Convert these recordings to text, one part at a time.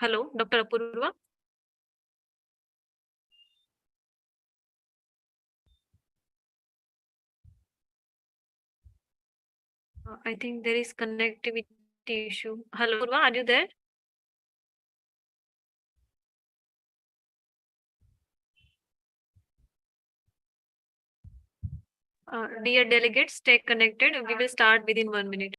Hello, Dr. Apurva. I think there is connectivity issue. Hello, Apurva, are you there? Dear delegates, stay connected. We will start within 1 minute.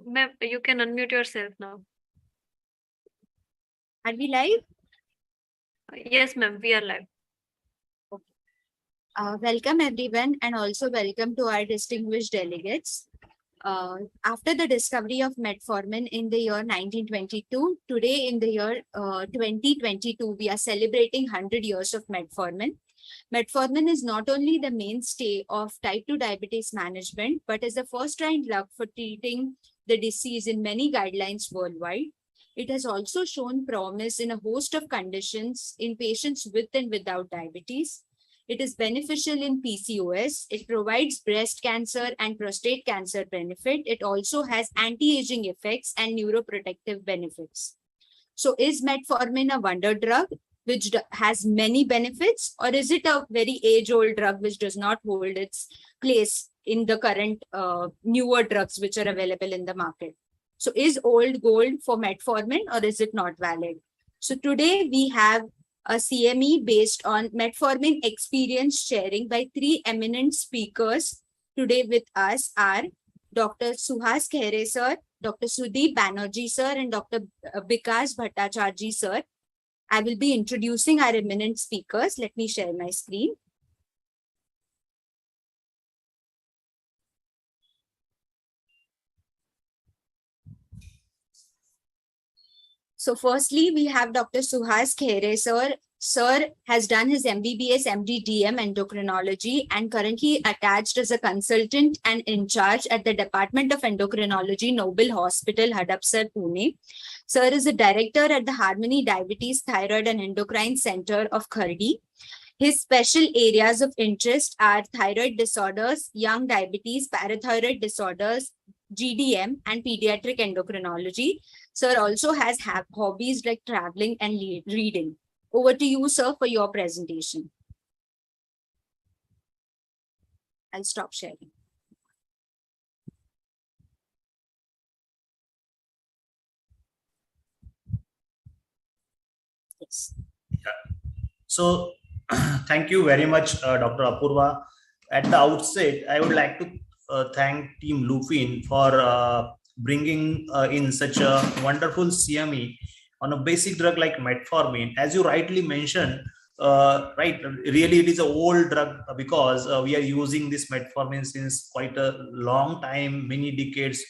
Ma'am, you can unmute yourself now. Are we live? Yes, ma'am, we are live. Welcome everyone, and also welcome to our distinguished delegates. After the discovery of metformin in the year 1922, today in the year 2022, we are celebrating 100 years of metformin. Metformin is not only the mainstay of type 2 diabetes management, but is the first-line drug for treating the disease in many guidelines worldwide. It has also shown promise in a host of conditions in patients with and without diabetes. It is beneficial in PCOS. It provides breast cancer and prostate cancer benefit. It also has anti-aging effects and neuroprotective benefits. So is metformin a wonder drug which has many benefits, or is it a very age-old drug which does not hold its place in the current newer drugs which are available in the market? So is old gold for metformin, or is it not valid? So today we have a CME based on metformin experience sharing by 3 eminent speakers. Today with us are Dr. Suhas Khehre sir, Dr. Sudeep Banerjee sir, and Dr. Vikas Bhattacharjee sir. I will be introducing our eminent speakers. Let me share my screen. So firstly, we have Dr. Suhas Khehre sir. Sir has done his MBBS MD DM endocrinology and currently attached as a consultant and in charge at the Department of Endocrinology, Noble Hospital, Hadapsar, Pune. Sir is a director at the Harmony Diabetes, Thyroid and Endocrine Center of Khardi. His special areas of interest are thyroid disorders, young diabetes, parathyroid disorders, GDM, and pediatric endocrinology. Sir also has hobbies like traveling and reading. Over to you, sir, for your presentation. I'll stop sharing. Yes. Yeah. So, thank you very much, Dr. Apurva. At the outset, I would like to thank Team Lupin for bringing in such a wonderful CME on a basic drug like metformin. As you rightly mentioned, right, really it is an old drug because we are using this metformin since quite a long time, many decades.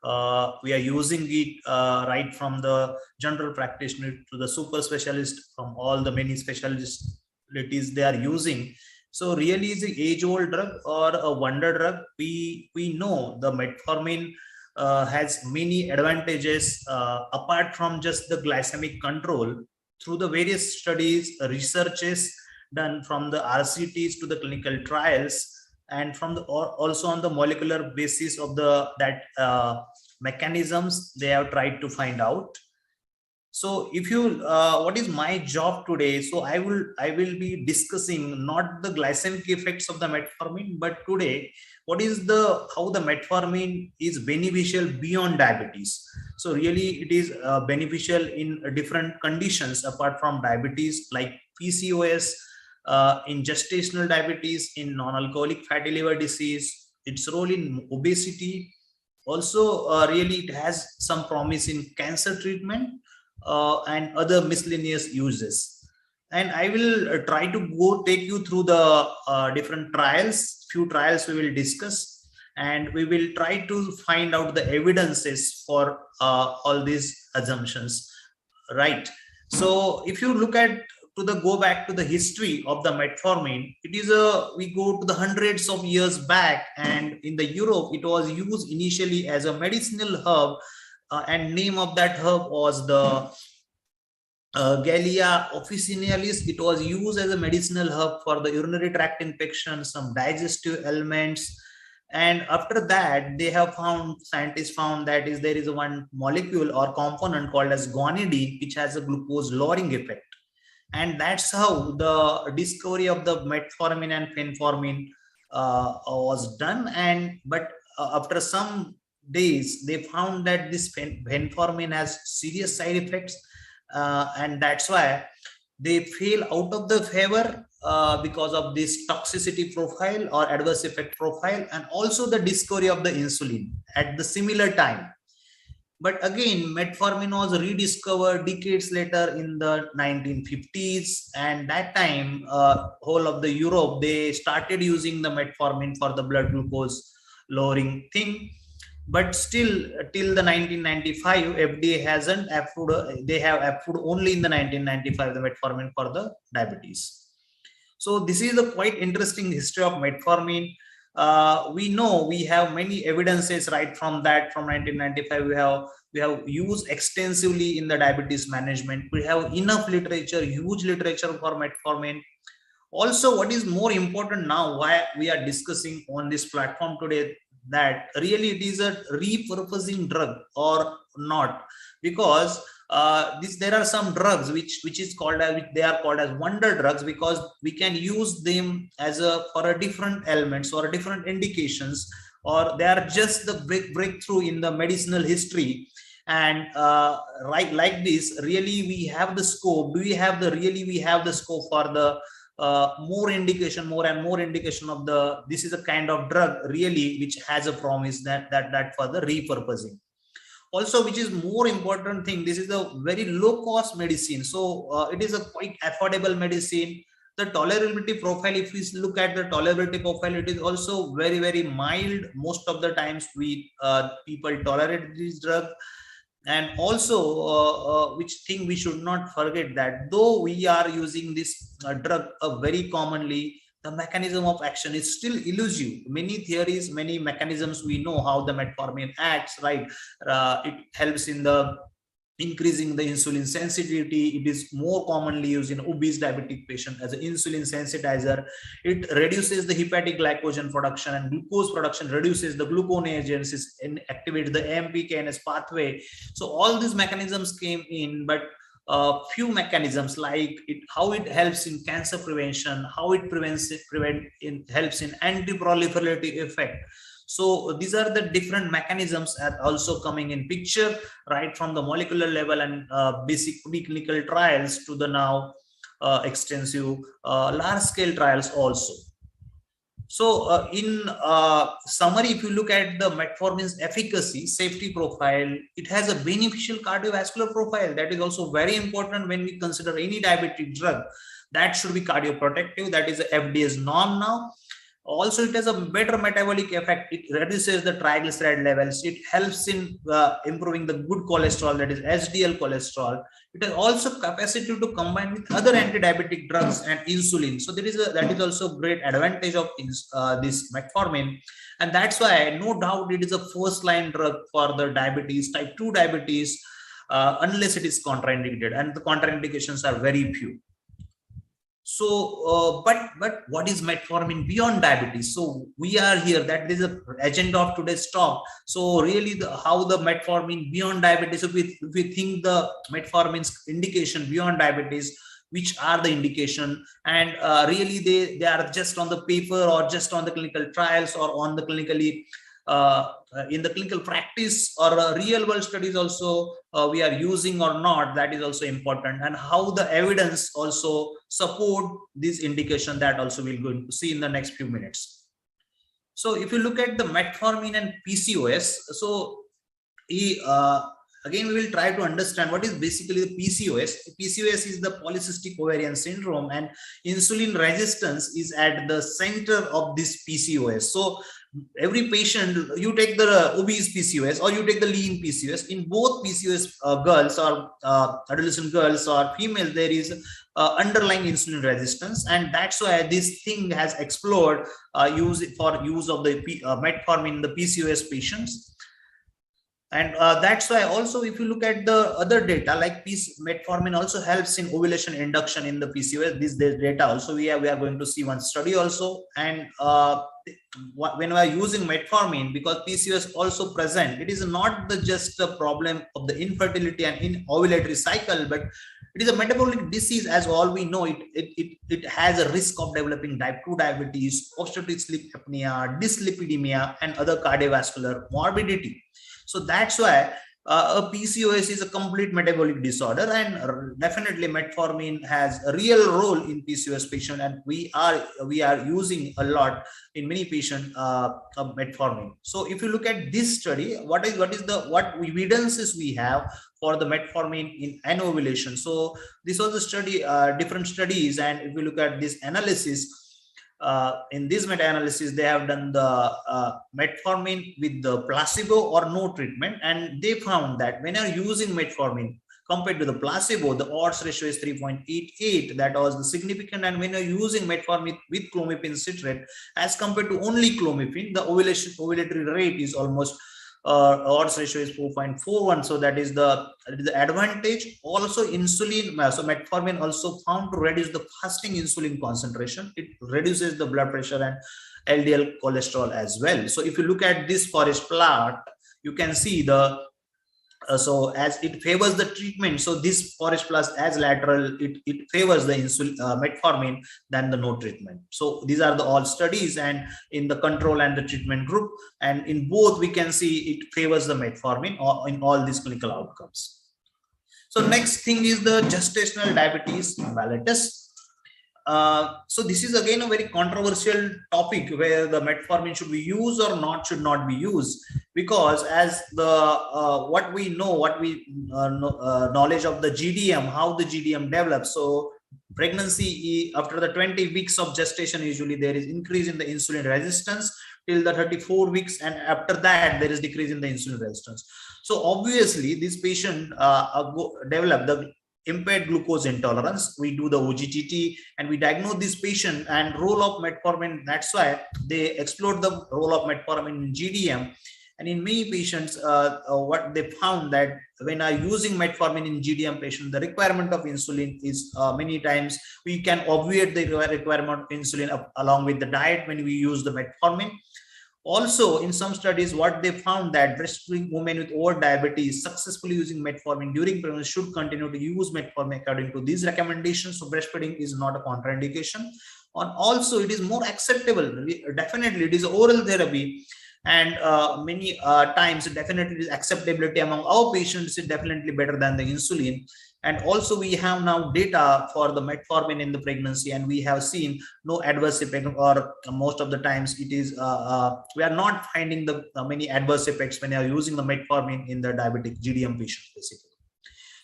We are using it right from the general practitioner to the super specialist, from all the many specialists they are using. So really is an age-old drug or a wonder drug? We know the metformin has many advantages apart from just the glycemic control. Through the various studies, researches done from the RCTs to the clinical trials, and from the also on the molecular basis of the mechanisms they have tried to find out. So if you what is my job today? So I will be discussing not the glycemic effects of the metformin, but today what is how the metformin is beneficial beyond diabetes. So really it is beneficial in different conditions apart from diabetes, like PCOS, in gestational diabetes, in non-alcoholic fatty liver disease, its role in obesity. Also really it has some promise in cancer treatment and other miscellaneous uses. And I will try to take you through the different trials. Few trials we will discuss, and we will try to find out the evidences for all these assumptions, right? So if you look at go back to the history of the metformin, it is we go to the hundreds of years back, and in the Europe it was used initially as a medicinal herb, and name of that herb was the Gallia officinalis, it was used as a medicinal herb for the urinary tract infection, some digestive ailments. And after that, they have found, scientists found that there is one molecule or component called as guanidine, which has a glucose lowering effect. And that's how the discovery of the metformin and phenformin was done. But after some days, they found that this phenformin has serious side effects, and that's why they fell out of the favor because of this toxicity profile or adverse effect profile, and also the discovery of the insulin at the similar time. But again, metformin was rediscovered decades later in the 1950s, and that time whole of the Europe, they started using the metformin for the blood glucose lowering thing. But still till the 1995, FDA hasn't approved, they have approved only in the 1995 the metformin for the diabetes. So this is a quite interesting history of metformin. We know we have many evidences right from that. From 1995 we have used extensively in the diabetes management. We have enough literature, huge literature for metformin. Also, what is more important now, why we are discussing on this platform today, that really it is a repurposing drug or not, because there are some drugs which is called as, they are called as wonder drugs, because we can use them as for a different elements or different indications, or they are just the breakthrough in the medicinal history. And right, like this, really we have the scope. Do we have the, really we have the scope for the more indication, more and more indication of the, this is a kind of drug really which has a promise that for the repurposing. Also, which is more important thing, this is a very low cost medicine, so it is a quite affordable medicine. The tolerability profile, if we look at the tolerability profile, it is also very, very mild. Most of the times we people tolerate this drug. And also which thing we should not forget, that though we are using this drug very commonly, the mechanism of action is still elusive. Many theories, many mechanisms, we know how the metformin acts, right? It helps in the increasing the insulin sensitivity. It is more commonly used in obese diabetic patient as an insulin sensitizer. It reduces the hepatic glycogen production and glucose production, reduces the gluconeogenesis and activates the AMP-KNS pathway. So all these mechanisms came in, but few mechanisms like how it helps in cancer prevention, how it helps in anti-proliferative effect. So these are the different mechanisms that also coming in picture, right from the molecular level and basic preclinical trials to the now extensive large scale trials also. So in summary, if you look at the metformin's efficacy, safety profile, it has a beneficial cardiovascular profile. That is also very important when we consider any diabetic drug. That should be cardioprotective. That is the FDA's norm now. Also, it has a better metabolic effect. It reduces the triglyceride levels. It helps in improving the good cholesterol, that is HDL cholesterol. It has also capacity to combine with other anti-diabetic drugs and insulin. So that is also great advantage of this metformin. And that's why, no doubt, it is a first-line drug for the diabetes, type 2 diabetes, unless it is contraindicated. And the contraindications are very few. So, but what is metformin beyond diabetes? So we are here, that is the agenda of today's talk. So really how the metformin beyond diabetes, if we think the metformin's indication beyond diabetes, which are the indication, and really they are just on the paper or just on the clinical trials or on the clinically in the clinical practice or real world studies also we are using or not, that is also important. And how the evidence also support this indication, that also we'll go to see in the next few minutes. So if you look at the metformin and PCOS, so again we will try to understand what is basically the PCOS. PCOS is the polycystic ovarian syndrome, and insulin resistance is at the center of this PCOS. So every patient, you take the obese PCOS or you take the lean PCOS, in both PCOS girls or adolescent girls or females, there is underlying insulin resistance, and that's why this thing has explored use of the metformin in the PCOS patients. And that's why also, if you look at the other data, like metformin also helps in ovulation induction in the PCOS. This data also we are going to see one study also. And when we are using metformin, because PCOS also present, it is not just a problem of the infertility and in ovulatory cycle, but it is a metabolic disease. As all we know, it has a risk of developing type 2 diabetes, obstructive sleep apnea, dyslipidemia, and other cardiovascular morbidity. So that's why a PCOS is a complete metabolic disorder, and definitely metformin has a real role in PCOS patient, and we are using a lot in many patients of metformin. So if you look at this study, what evidences we have for the metformin in anovulation. So this was a study, different studies, and if you look at this analysis, in this meta-analysis, they have done the metformin with the placebo or no treatment, and they found that when you're using metformin compared to the placebo, the odds ratio is 3.88. That was the significant. And when you're using metformin with clomipene citrate as compared to only clomipene, the ovulatory rate is almost odds ratio is 4.41. So that is the advantage. Also insulin, so metformin also found to reduce the fasting insulin concentration. It reduces the blood pressure and LDL cholesterol as well. So if you look at this forest plot, you can see the so as it favors the treatment, so this forest plus as lateral, it favors the insulin metformin than the no treatment. So these are the all studies, and in the control and the treatment group, and in both we can see it favors the metformin or in all these clinical outcomes. So next thing is the gestational diabetes mellitus. So this is again a very controversial topic where the metformin should be used or should not be used, because as the what we know, knowledge of the GDM, how the GDM develops. So pregnancy after the 20 weeks of gestation, usually there is increase in the insulin resistance till the 34 weeks, and after that there is decrease in the insulin resistance. So obviously this patient develop the impaired glucose intolerance. We do the OGTT and we diagnose this patient and role of metformin. That's why they explored the role of metformin in GDM. And in many patients, what they found that when are using metformin in GDM patient, the requirement of insulin is many times we can obviate the requirement of insulin along with the diet when we use the metformin. Also, in some studies, what they found that breastfeeding women with over diabetes successfully using metformin during pregnancy should continue to use metformin according to these recommendations. So breastfeeding is not a contraindication. And also, it is more acceptable. Definitely, it is oral therapy, and many times definitely is acceptability among our patients is definitely better than the insulin. And also we have now data for the metformin in the pregnancy, and we have seen no adverse effect, or most of the times it is we are not finding the many adverse effects when you are using the metformin in the diabetic GDM patients basically.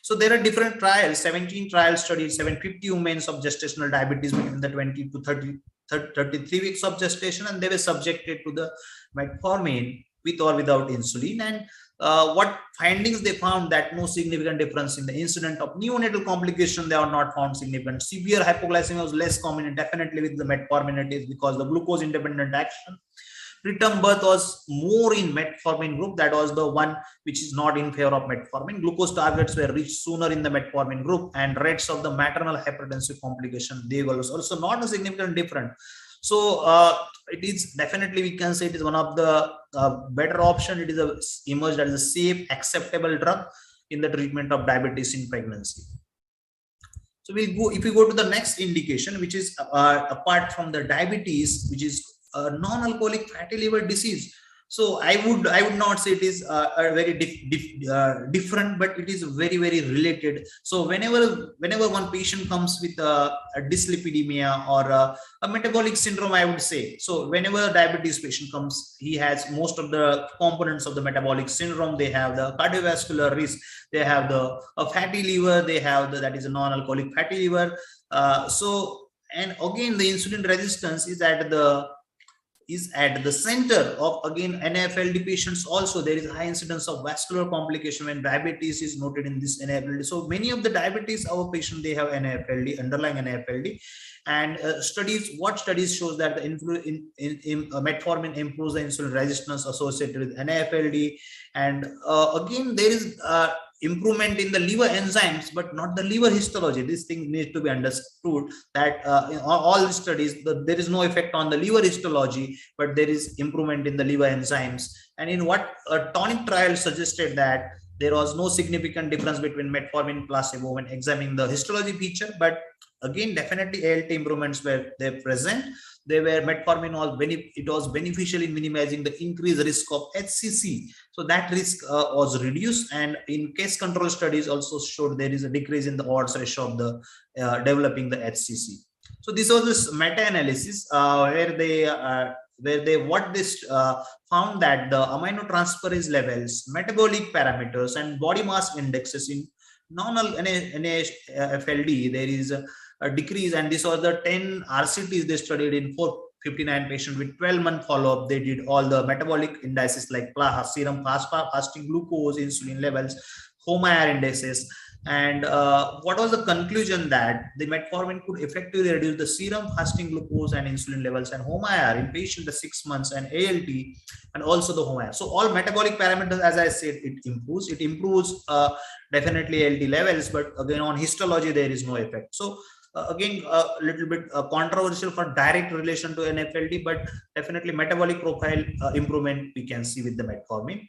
So there are different trials, 17 trial studies, 750 women of gestational diabetes between the 20 to 33 weeks of gestation, and they were subjected to the metformin with or without insulin. And what findings they found that no significant difference in the incidence of neonatal complication. They are not found significant. Severe hypoglycemia was less common, and definitely with the metformin it is because the glucose independent action. Preterm birth was more in metformin group. That was the one which is not in favor of metformin. Glucose targets were reached sooner in the metformin group, and rates of the maternal hypertensive complication, they were also not a significant different. So it is definitely, we can say it is one of the better option. It is emerged as a safe, acceptable drug in the treatment of diabetes in pregnancy. So we'll go, if we go to the next indication, which is apart from the diabetes, which is non-alcoholic fatty liver disease. So I would not say it is a very different, but it is very related. So whenever one patient comes with a dyslipidemia or a metabolic syndrome, I would say, so whenever a diabetes patient comes, he has most of the components of the metabolic syndrome. They have the cardiovascular risk, they have the fatty liver, they have that is a non-alcoholic fatty liver. And again, the insulin resistance is at the is at the center of, again, NAFLD patients. Also, there is high incidence of vascular complication when diabetes is noted in this NAFLD. So many of the diabetes, our patient, they have NAFLD, underlying NAFLD. And what studies shows that the metformin improves the insulin resistance associated with NAFLD. And again, there is improvement in the liver enzymes, but not the liver histology. This thing needs to be understood, that in all the studies, there is no effect on the liver histology, but there is improvement in the liver enzymes. And in what tonic trial suggested that there was no significant difference between metformin and placebo when examining the histology feature. But again, definitely ALT improvements were there present. Metformin was beneficial in minimizing the increased risk of HCC. So that risk was reduced, and in case control studies also showed there is a decrease in the odds ratio of the developing the HCC. So this was this meta-analysis where they found that the aminotransferase levels, metabolic parameters, and body mass indexes in normal NAFLD, there is a decrease. And this was the 10 RCTs they studied in 459 patients with 12-month follow-up. They did all the metabolic indices like serum fasting glucose, insulin levels, HOMA indices. And what was the conclusion? That the metformin could effectively reduce the serum fasting glucose and insulin levels and HOMA in patients the 6 months, and ALT, and also the HOMA. So all metabolic parameters, as I said, it improves. It improves definitely ALT levels, but again on histology there is no effect. So again, a little bit controversial for direct relation to NAFLD, but definitely metabolic profile improvement we can see with the metformin.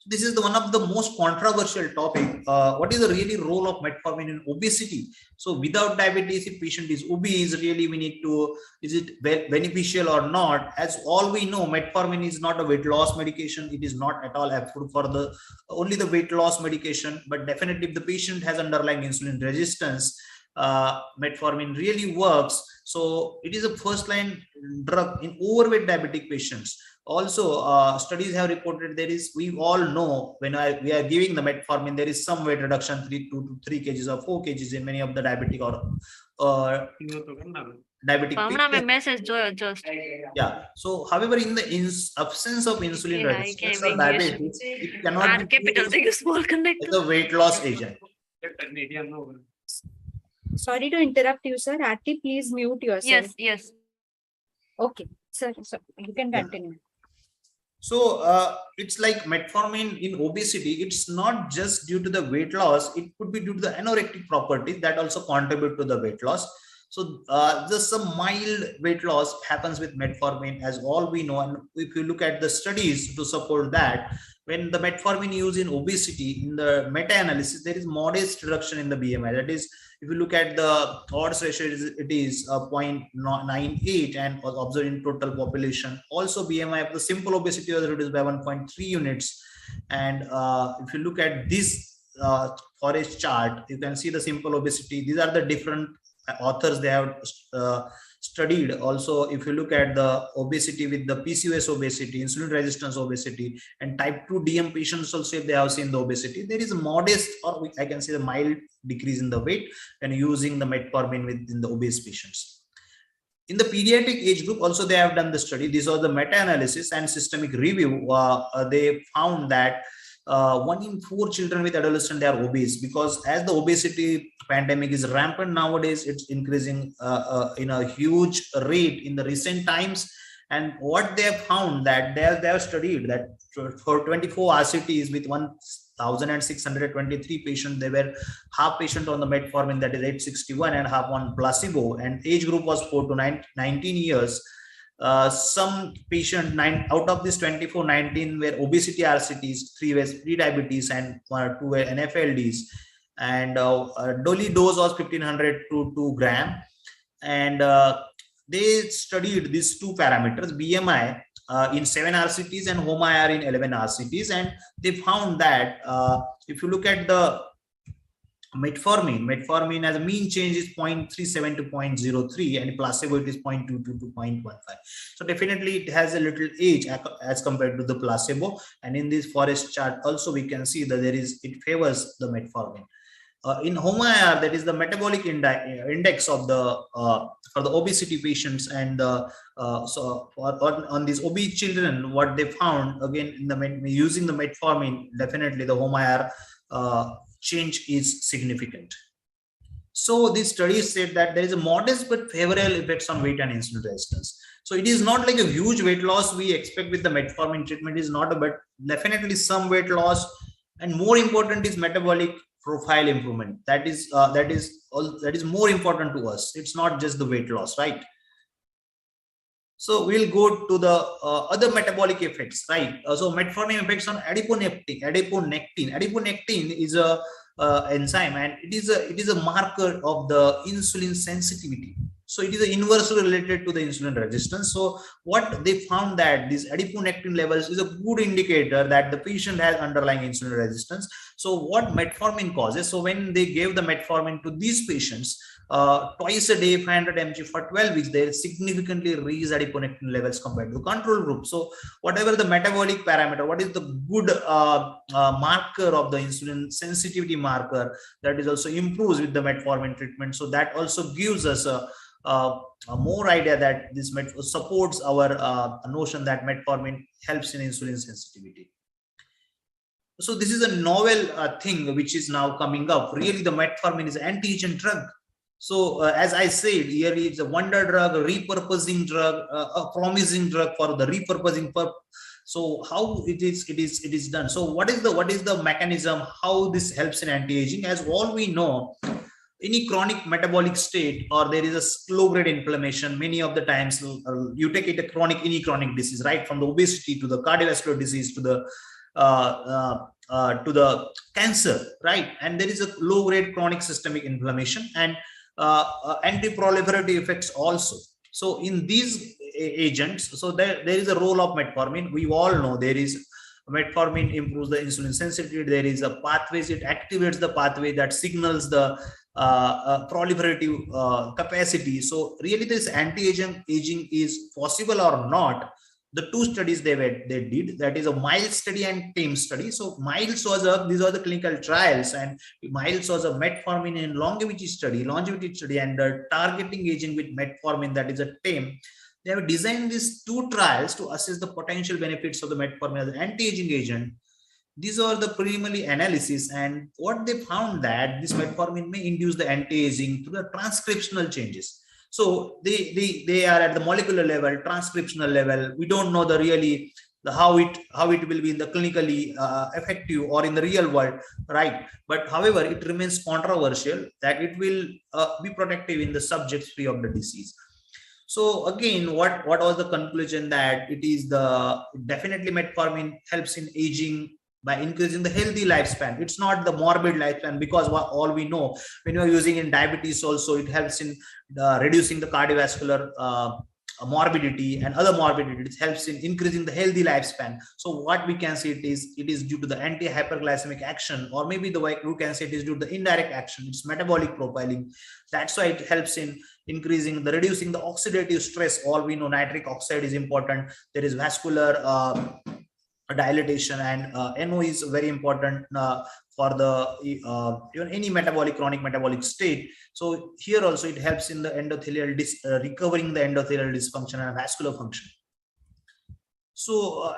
This is one of the most controversial topic. What is the really role of metformin in obesity? So without diabetes, if patient is obese, really we need to, is it beneficial or not? As all we know, metformin is not a weight loss medication. It is not at all approved for only the weight loss medication. But definitely if the patient has underlying insulin resistance, metformin really works. So it is a first line drug in overweight diabetic patients. Also, studies have reported we all know when we are giving the metformin, there is some weight reduction, 2 to 3 kgs or 4 kgs in many of the diabetic or diabetic Message. Yeah. So, however, in the absence of insulin resistance or diabetes, it cannot be used as a weight loss agent. Sorry to interrupt you, sir. Arti, please mute yourself. Yes. Okay, sir. So you can continue. So it's like metformin in obesity. It's not just due to the weight loss. It could be due to the anorectic properties that also contribute to the weight loss. So just some mild weight loss happens with metformin, as all we know. And if you look at the studies to support that, when the metformin used in obesity, in the meta-analysis, there is modest reduction in the BMI. That is, if you look at the odds ratio, it is 0.98 and was observed in total population. Also, BMI of the simple obesity was reduced by 1.3 units. And if you look at this forest chart, you can see the simple obesity. These are the different authors they have studied. Also, if you look at the obesity with the PCOS obesity, insulin resistance obesity, and type 2 DM patients also, if they have seen the obesity, there is a modest, or I can say the mild decrease in the weight when using the metformin within the obese patients. In the pediatric age group, also they have done the study. This was the meta-analysis and systemic review. They found that 1 in 4 children with adolescent, they are obese, because as the obesity pandemic is rampant nowadays, it's increasing in a huge rate in the recent times. And what they have found, that they have studied that for 24 RCTs with 1,623 patients, they were half patient on the metformin, that is 861, and half on placebo, and age group was 4 to 19 years. Some patient, out of this 24, 19 were obesity RCTs, 3 were pre-diabetes, and 2 were NFLDs. And daily dose was 1500 to 2 gram. And they studied these 2 parameters, BMI in 7 RCTs and HOMA in 11 RCTs. And they found that if you look at the metformin as a mean change is 0.37 to 0.03, and placebo it is 0.22 to 0.15. So definitely it has a little age as compared to the placebo. And in this forest chart also we can see that it favors the metformin. in HOMA-IR, that is the metabolic index of the for the obesity patients, and on these obese children, what they found again in the using the metformin, definitely the HOMA-IR change is significant. So these studies said that there is a modest but favorable effects on weight and insulin resistance. So it is not like a huge weight loss we expect with the metformin treatment, is not, but definitely some weight loss, and more important is metabolic profile improvement. That is more important to us. It's not just the weight loss, right? So we'll go to the other metabolic effects, right? So metformin effects on adiponectin. Adiponectin is a enzyme, and it is a marker of the insulin sensitivity. So it is inversely related to the insulin resistance. So what they found that this adiponectin levels is a good indicator that the patient has underlying insulin resistance. So what metformin causes, so when they gave the metformin to these patients twice a day, 500 mg for 12 weeks, they significantly raise adiponectin levels compared to the control group. So whatever the metabolic parameter, what is the good marker of the insulin sensitivity marker, that is also improves with the metformin treatment. So that also gives us a more idea that this supports our notion that metformin helps in insulin sensitivity. So this is a novel thing which is now coming up. Really, the metformin is an anti-aging drug. So as I said, here it's a wonder drug, a repurposing drug, a promising drug for the repurposing purpose. So how it is done? So what is the mechanism? How this helps in anti-aging? As all we know, any chronic metabolic state, or there is a low grade inflammation, many of the times you take it a any chronic disease, right, from the obesity to the cardiovascular disease to the cancer, right, and there is a low grade chronic systemic inflammation and anti-proliferative effects also. So in these agents, so there is a role of metformin. We all know there is metformin improves the insulin sensitivity. There is a pathways, it activates the pathway that signals the proliferative capacity. So really this anti-aging is possible or not. The two studies they did, that is a mild study and tame study. So mild was these are the clinical trials, and mild was a metformin and longevity study, and the targeting agent with metformin, that is a tame. They have designed these two trials to assess the potential benefits of the metformin as an anti-aging agent. These are the preliminary analysis, and what they found that this metformin may induce the anti-aging through the transcriptional changes. So they are at the molecular level, transcriptional level. We don't know how it will be in the clinically effective or in the real world, right? But however, it remains controversial that it will be protective in the subjects free of the disease. So again, what was the conclusion? That it is definitely metformin helps in aging by increasing the healthy lifespan. It's not the morbid lifespan, because all we know, when you are using in diabetes also, it helps in reducing the cardiovascular morbidity and other morbidity. It helps in increasing the healthy lifespan. So what we can say, it is due to the anti-hyperglycemic action, or maybe you can say it is due to the indirect action. It's metabolic profiling. That's why it helps in reducing the oxidative stress. All we know, nitric oxide is important. There is vascular dilatation, and NO is very important for the any chronic metabolic state. So here also it helps in the endothelial recovering the endothelial dysfunction and vascular function. So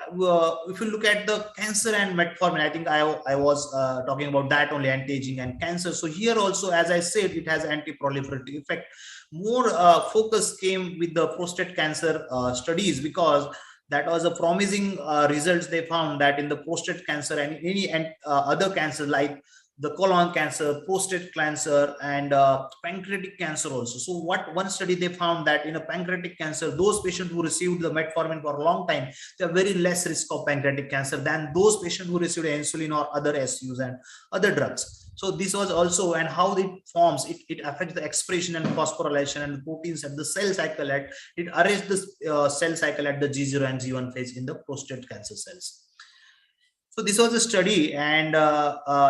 if you look at the cancer and metformin, I think I was talking about that only, anti-aging and cancer. So here also, as I said, it has anti-proliferative effect. More focus came with the prostate cancer studies, because that was a promising results. They found that in the prostate cancer and any other cancer like the colon cancer, prostate cancer, and pancreatic cancer also. So one study they found that in a pancreatic cancer, those patients who received the metformin for a long time, they have very less risk of pancreatic cancer than those patients who received insulin or other SUs and other drugs. So this was also, and how it forms, it affects the expression and phosphorylation and proteins at the cell cycle. It arrests the cell cycle at the G0 and G1 phase in the prostate cancer cells. So this was a study, and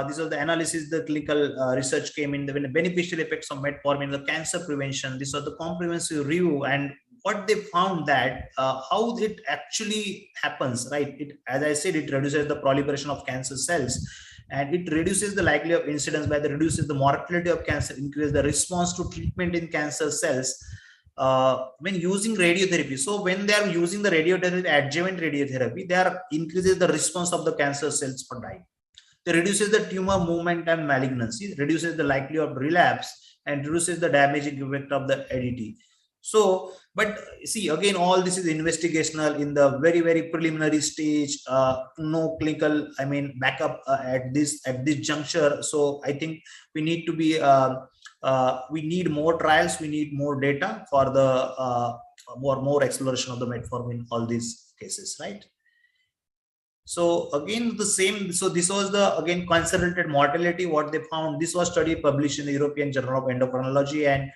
this was the analysis. The clinical research came in the beneficial effects of metformin in the cancer prevention. This was the comprehensive review, and what they found that how it actually happens, right? As I said, it reduces the proliferation of cancer cells, and it reduces the likelihood of incidence by the reduces the mortality of cancer, increase the response to treatment in cancer cells when using radiotherapy. So when they are using the radiotherapy, adjuvant radiotherapy, they are increases the response of the cancer cells for dying. They reduces the tumor movement and malignancy, reduces the likelihood of relapse, and reduces the damaging effect of the ADT. So, but see, again, all this is investigational in the very, very preliminary stage. No clinical, I mean, backup at this juncture. So, I think we need to be, we need more trials, we need more data for the more exploration of the metformin in all these cases, right? So again, the same. So this was the again concentrated mortality. What they found. This was study published in the European Journal of Endocrinology, and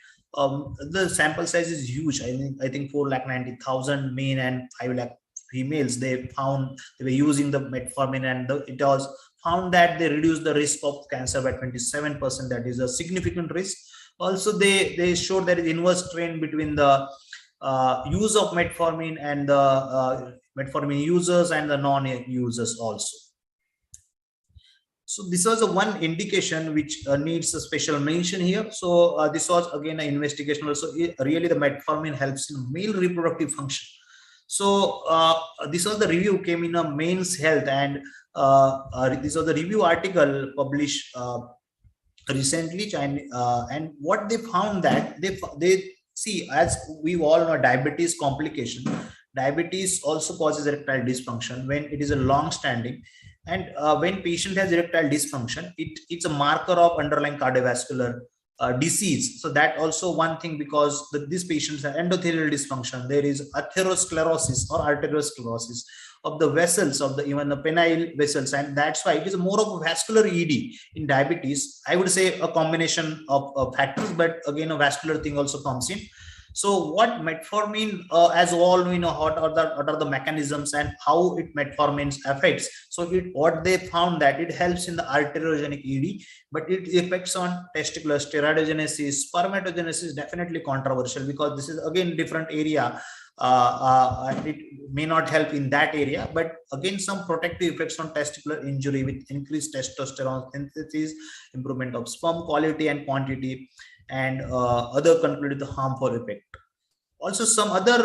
the sample size is huge. I think 490,000 men and 5 lakh females. They found they were using the metformin, and it was found that they reduced the risk of cancer by 27%. That is a significant risk. Also, they showed there is inverse trend between the use of metformin and the metformin users and the non-users also. So this was a one indication which needs a special mention here. So this was again an investigation also. Really, the metformin helps in male reproductive function. So this was the review came in a Men's Health, and this was the review article published recently. And what they found that they see, as we all know, diabetes complication. Diabetes also causes erectile dysfunction when it is a long-standing, and when patient has erectile dysfunction, it's a marker of underlying cardiovascular disease. So that also one thing, because these patients have endothelial dysfunction. There is atherosclerosis or arteriosclerosis of the vessels of the even the penile vessels, and that's why it is more of a vascular ED in diabetes. I would say a combination of factors, but again a vascular thing also comes in. So what metformin, as all we know, what are the mechanisms and how metformin affects. So what they found that it helps in the arteriogenic ED, but it affects on testicular steroidogenesis, spermatogenesis, definitely controversial, because this is again different area. It may not help in that area, but again some protective effects on testicular injury with increased testosterone synthesis, improvement of sperm quality and quantity, and other concluded the harmful effect. Also, some other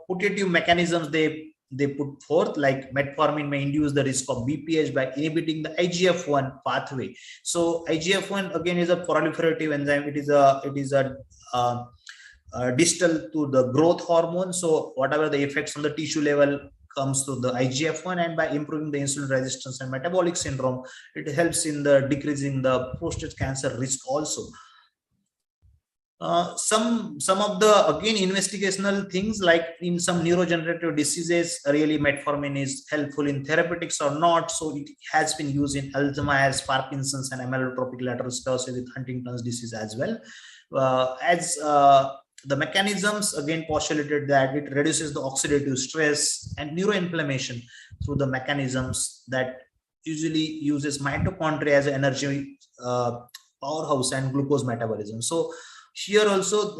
putative mechanisms they put forth, like metformin may induce the risk of BPH by inhibiting the IGF-1 pathway. So IGF-1 again is a proliferative enzyme. It is a distal to the growth hormone. So whatever the effects on the tissue level comes to the IGF-1, and by improving the insulin resistance and metabolic syndrome, it helps in the decreasing the prostate cancer risk also. Some of the again investigational things, like in some neurodegenerative diseases, really metformin is helpful in therapeutics or not. So it has been used in Alzheimer's, Parkinson's, and amyotrophic lateral sclerosis with Huntington's disease as well. The mechanisms again postulated that it reduces the oxidative stress and neuroinflammation through the mechanisms that usually uses mitochondria as an energy powerhouse and glucose metabolism. So here also,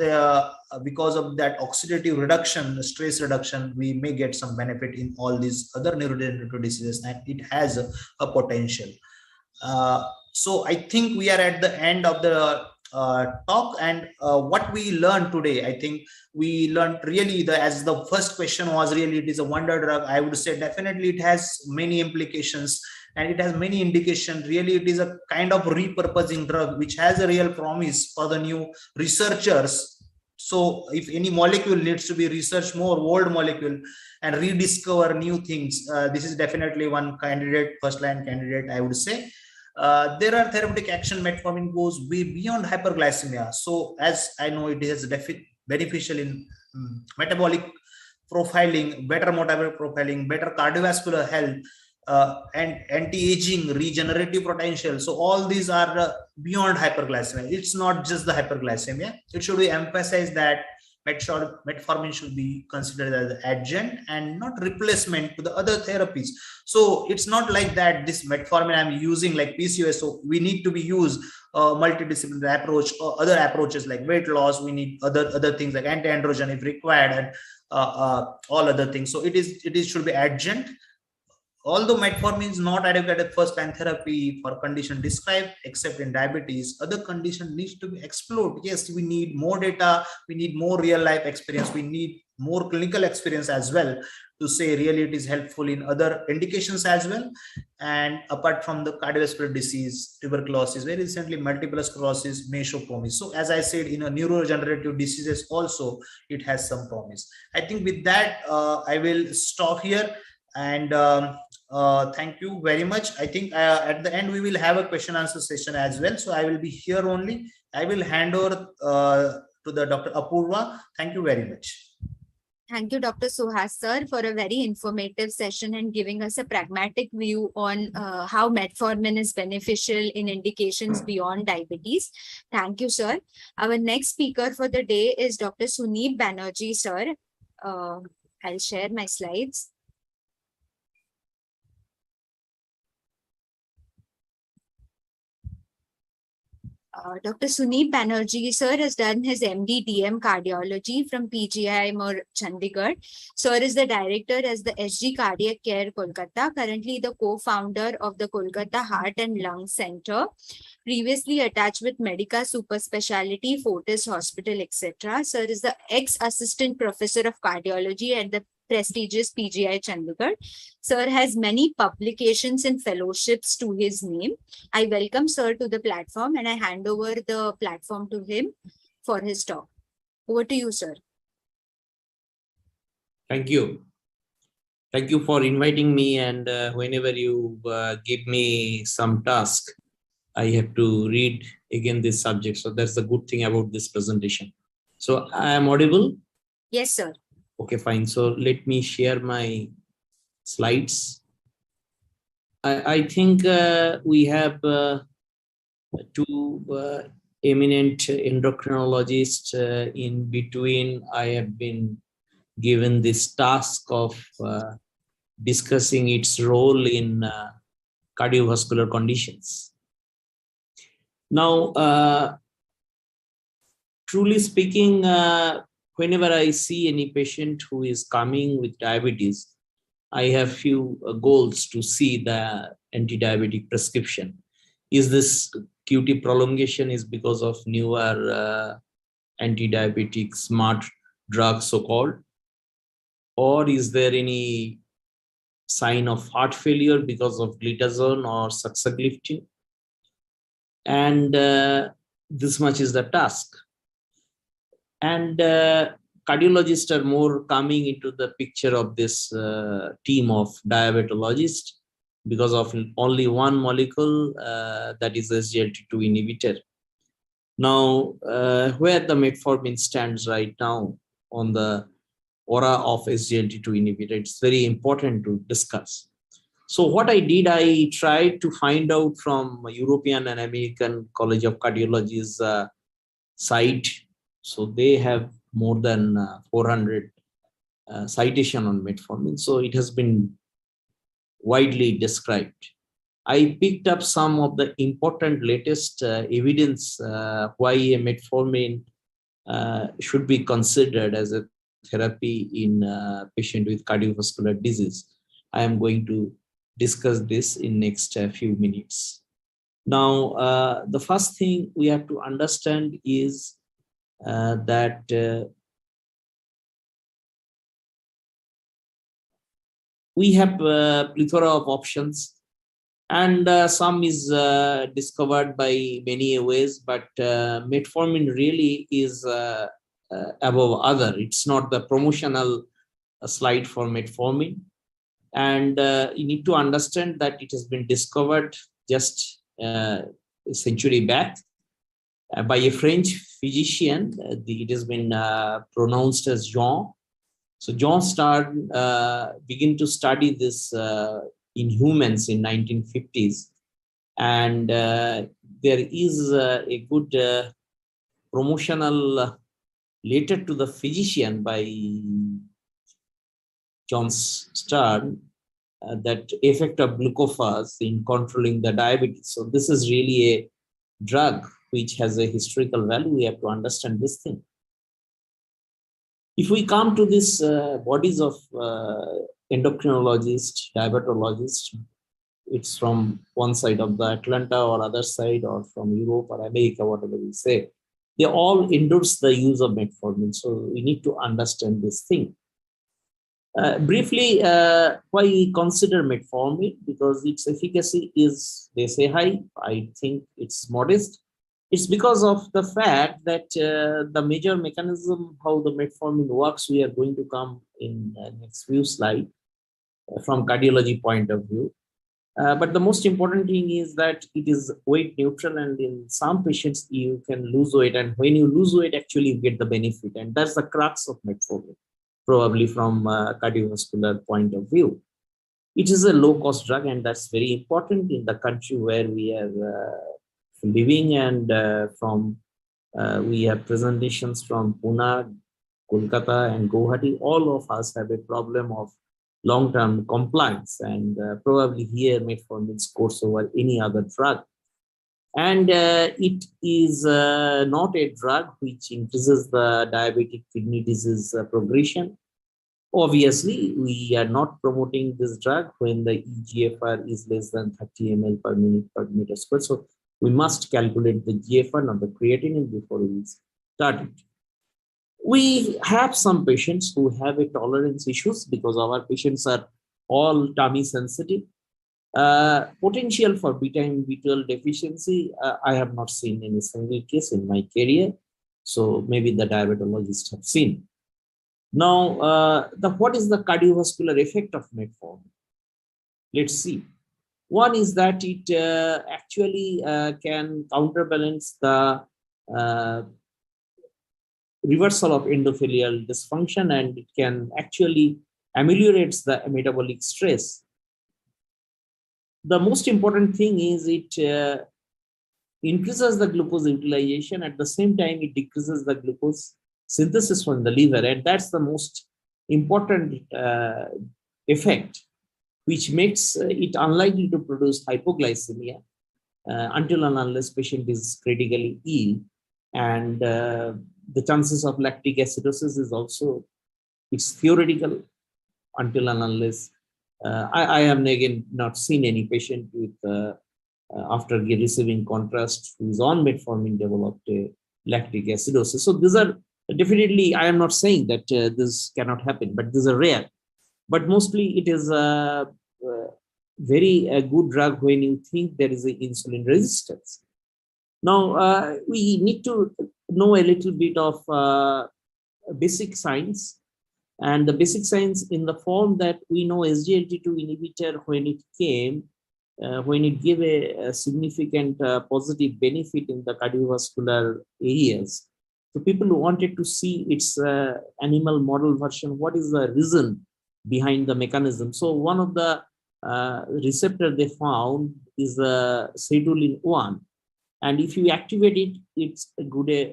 because of that oxidative reduction, stress reduction, we may get some benefit in all these other neurodegenerative diseases, and it has a potential. So I think we are at the end of the talk, and what we learned today, I think we learned really as the first question was really, it is a wonder drug. I would say definitely it has many implications and it has many indications. Really, it is a kind of repurposing drug which has a real promise for the new researchers. So if any molecule needs to be researched more, old molecule, and rediscover new things, this is definitely one candidate, first line candidate, I would say. There are therapeutic action. Metformin goes way beyond hyperglycemia. So as I know, it is beneficial in metabolic profiling, better metabolic profiling, better cardiovascular health, and anti-aging, regenerative potential. So all these are beyond hyperglycemia. It's not just the hyperglycemia. It should be emphasized that metformin should be considered as an adjunct and not replacement to the other therapies. So it's not like that this metformin I'm using like PCOS, so we need to be used multidisciplinary approach or other approaches like weight loss. We need other things like anti-androgen if required, and all other things. So it should be adjunct. although metformin is not adequate as first line therapy for condition described, except in diabetes, other condition needs to be explored. Yes, we need more data, we need more real life experience, we need more clinical experience as well to say really it is helpful in other indications as well. And apart from the cardiovascular disease, tuberculosis, very recently multiple sclerosis may show promise. So as I said, in a neurodegenerative diseases also, it has some promise. I think with that, I will stop here. And thank you very much. I think at the end, we will have a question answer session as well. So I will be here only. I will hand over to the Dr. Apurva. Thank you very much. Thank you, Dr. Suhas sir, for a very informative session and giving us a pragmatic view on how metformin is beneficial in indications beyond diabetes. Thank you, sir. Our next speaker for the day is Dr. Suneep Banerjee, sir. I'll share my slides. Dr. Suneep Banerjee, sir, has done his MD DM cardiology from PGIM or Chandigarh. Sir is the director as the SG Cardiac Care Kolkata, currently the co-founder of the Kolkata Heart and Lung Center, previously attached with Medica Super Speciality, Fortis Hospital, etc. Sir is the ex-assistant professor of cardiology at the prestigious PGI Chandigarh. Sir has many publications and fellowships to his name. I welcome Sir to the platform and I hand over the platform to him for his talk. Over to you, sir. Thank you. Thank you for inviting me, and whenever you give me some task, I have to read again this subject. So that's the good thing about this presentation. So I am audible? Yes, sir. Okay, fine. So let me share my slides. I think we have two eminent endocrinologists in between. I have been given this task of discussing its role in cardiovascular conditions. Now, truly speaking, whenever I see any patient who is coming with diabetes, I have few goals to see the anti-diabetic prescription. Is this QT prolongation is because of newer anti-diabetic smart drugs, so-called? Or is there any sign of heart failure because of glitazone or saxagliptin? And this much is the task. And cardiologists are more coming into the picture of this team of diabetologists because of only one molecule, that is SGLT2 inhibitor. Now, where the metformin stands right now on the aura of SGLT2 inhibitor, it's very important to discuss. So what I did, I tried to find out from European and American College of Cardiology's site. So they have more than 400 citation on metformin. So it has been widely described. I picked up some of the important latest evidence why a metformin should be considered as a therapy in patient with cardiovascular disease. I am going to discuss this in next few minutes. Now, the first thing we have to understand is that we have a plethora of options, and some is discovered by many ways, but metformin really is above other. It's not the promotional slide for metformin. And you need to understand that it has been discovered just a century back by a French physician. It has been pronounced as Jean. So Jean began to study this in humans in 1950s. And there is a good promotional letter to the physician by John Stern that effect of glucophage in controlling the diabetes. So this is really a drug which has a historical value. We have to understand this thing. If we come to this bodies of endocrinologist, diabetologist. It's from one side of the Atlanta or other side, or from Europe or America, whatever we say. They all endorse the use of metformin. So we need to understand this thing. Briefly, why we consider metformin? Because its efficacy is, they say, high. I think it's modest. It's because of the fact that the major mechanism how the metformin works, we are going to come in next few slides from cardiology point of view. But the most important thing is that it is weight neutral, and in some patients you can lose weight, and when you lose weight, actually you get the benefit, and that's the crux of metformin, probably from a cardiovascular point of view. It is a low-cost drug, and that's very important in the country where we are living, and we have presentations from Pune, Kolkata, and Guwahati. All of us have a problem of long-term compliance, and probably here metformin scores over any other drug. And it is not a drug which increases the diabetic kidney disease progression. Obviously, we are not promoting this drug when the eGFR is less than 30 ml per minute per meter square. So we must calculate the GFR, not the creatinine, before we start it. We have some patients who have a tolerance issues because our patients are all tummy sensitive. Potential for beta and B12 deficiency, I have not seen any single case in my career. So maybe the diabetologists have seen. Now, what is the cardiovascular effect of metformin? Let's see. One is that it actually can counterbalance the reversal of endothelial dysfunction, and it can actually ameliorate the metabolic stress. The most important thing is it increases the glucose utilization. At the same time, it decreases the glucose synthesis from the liver, and that's the most important effect, which makes it unlikely to produce hypoglycemia until and unless patient is critically ill. And the chances of lactic acidosis is also, it's theoretical until and unless, I have again not seen any patient with, after receiving contrast who is on metformin developed a lactic acidosis. So these are definitely, I am not saying that this cannot happen, but these are rare. But mostly it is a very good drug when you think there is an insulin resistance. Now, we need to know a little bit of basic science, and the basic science in the form that we know SGLT2 inhibitor, when it came, when it gave a significant positive benefit in the cardiovascular areas. So people wanted to see its animal model version. What is the reason behind the mechanism? So one of the receptor they found is the cedulin 1. And if you activate it, it's a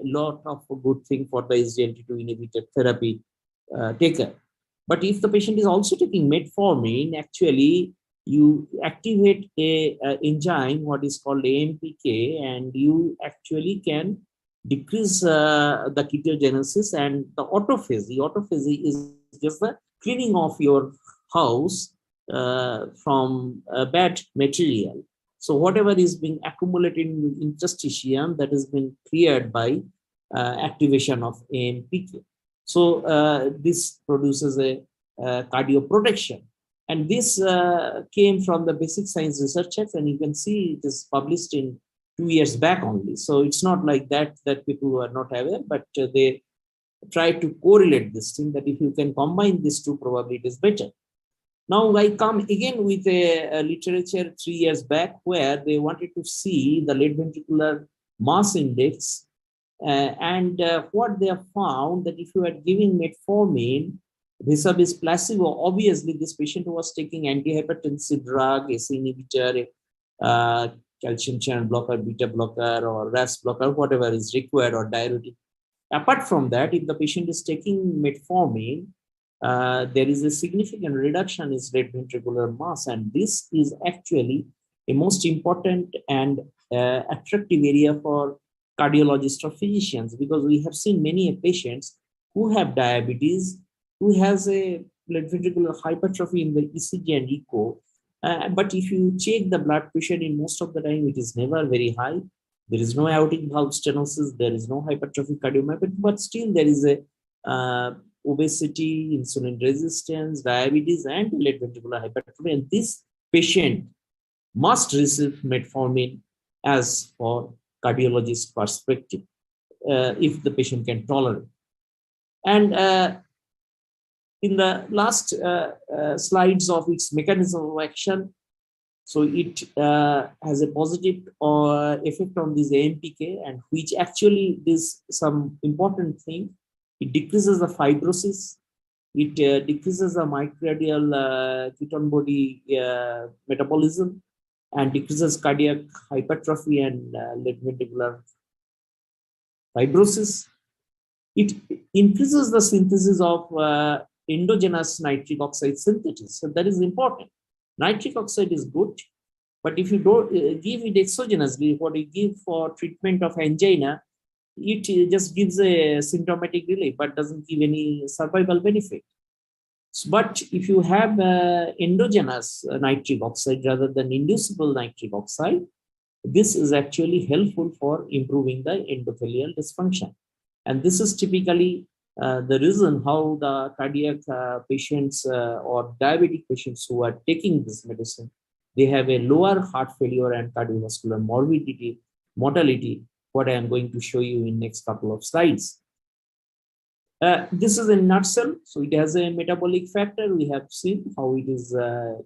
lot of a good thing for the SGLT2 inhibitor therapy taker. But if the patient is also taking metformin, actually you activate a enzyme, what is called AMPK, and you actually can decrease the ketogenesis and the autophagy. Autophagy is just the cleaning of your house from bad material. So whatever is being accumulated in the interstitium, that has been cleared by activation of AMPK. So this produces a cardioprotection. And this came from the basic science researchers, and you can see it is published in 2 years back only. So it's not like that people are not aware, but they try to correlate this thing, that if you can combine these two, probably it is better. Now I come again with a literature 3 years back where they wanted to see the left ventricular mass index, and what they have found that if you are giving metformin vis-a-vis placebo, obviously this patient was taking antihypertensive drug, ACE inhibitor, calcium channel blocker, beta blocker, or RAS blocker, whatever is required, or diuretic. Apart from that, if the patient is taking metformin, there is a significant reduction in left ventricular mass, and this is actually a most important and attractive area for cardiologists or physicians, because we have seen many patients who have diabetes, who has a left ventricular hypertrophy in the ECG and echo. But if you check the blood pressure, in most of the time, it is never very high. There is no aortic valve stenosis. There is no hypertrophic cardiomyopathy, but still there is a obesity, insulin resistance, diabetes, and left ventricular hypertrophy. And this patient must receive metformin as for cardiologist perspective, if the patient can tolerate. And in the last slides of its mechanism of action, so it has a positive effect on this AMPK, and which actually is some important thing. It decreases the fibrosis. It decreases the myocardial ketone body metabolism, and decreases cardiac hypertrophy and left ventricular fibrosis. It increases the synthesis of endogenous nitric oxide synthesis. So that is important. Nitric oxide is good, but if you don't give it exogenously, what you give for treatment of angina, it just gives a symptomatic relief, but doesn't give any survival benefit. But if you have endogenous nitric oxide rather than inducible nitric oxide, this is actually helpful for improving the endothelial dysfunction. And this is typically the reason how the cardiac patients or diabetic patients who are taking this medicine, they have a lower heart failure and cardiovascular morbidity, mortality, what I am going to show you in next couple of slides. This is a nutshell. So it has a metabolic factor. We have seen how it is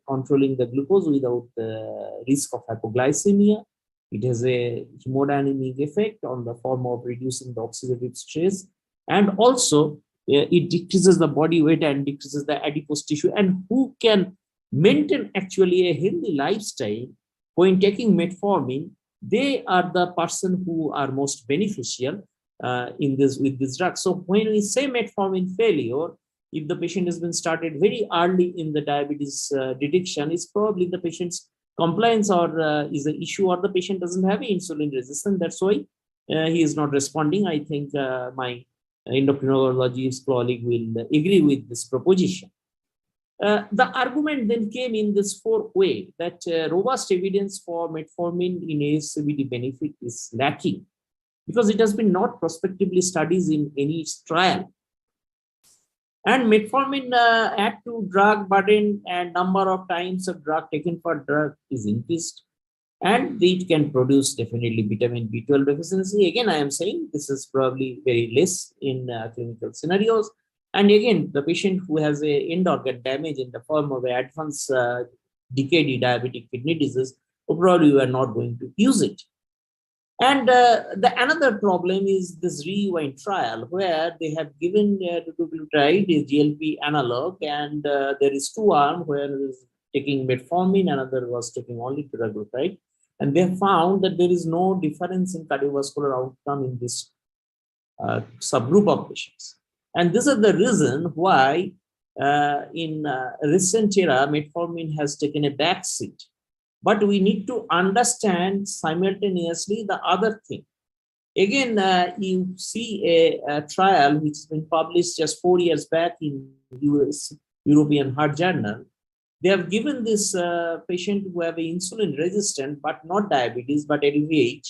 controlling the glucose without the risk of hypoglycemia. It has a hemodynamic effect on the form of reducing the oxidative stress. And also it decreases the body weight and decreases the adipose tissue. And who can maintain actually a healthy lifestyle when taking metformin, they are the person who are most beneficial with this drug. So when we say metformin failure, if the patient has been started very early in the diabetes detection, it's probably the patient's compliance or is an issue, or the patient doesn't have insulin resistance. That's why he is not responding. I think my endocrinologist colleague will agree with this proposition. The argument then came in this fourth way that robust evidence for metformin in ASCVD benefit is lacking because it has been not prospectively studied in any trial. And metformin add to drug burden and number of times of drug taken for drug is increased. And it can produce definitely vitamin B12 deficiency. Again, I am saying this is probably very less in clinical scenarios. And again, the patient who has a end organ damage in the form of advanced DKD, diabetic kidney disease, probably we are not going to use it. And the another problem is this rewind trial where they have given dulaglutide, a GLP analog, and there is two arms where there is taking metformin, another was taking only dulaglutide. And they found that there is no difference in cardiovascular outcome in this subgroup of patients. And this is the reason why in recent era, metformin has taken a back seat. But we need to understand simultaneously the other thing. Again, you see a trial which has been published just 4 years back in US European Heart Journal. They have given this patient who have insulin resistant, but not diabetes, but LVH.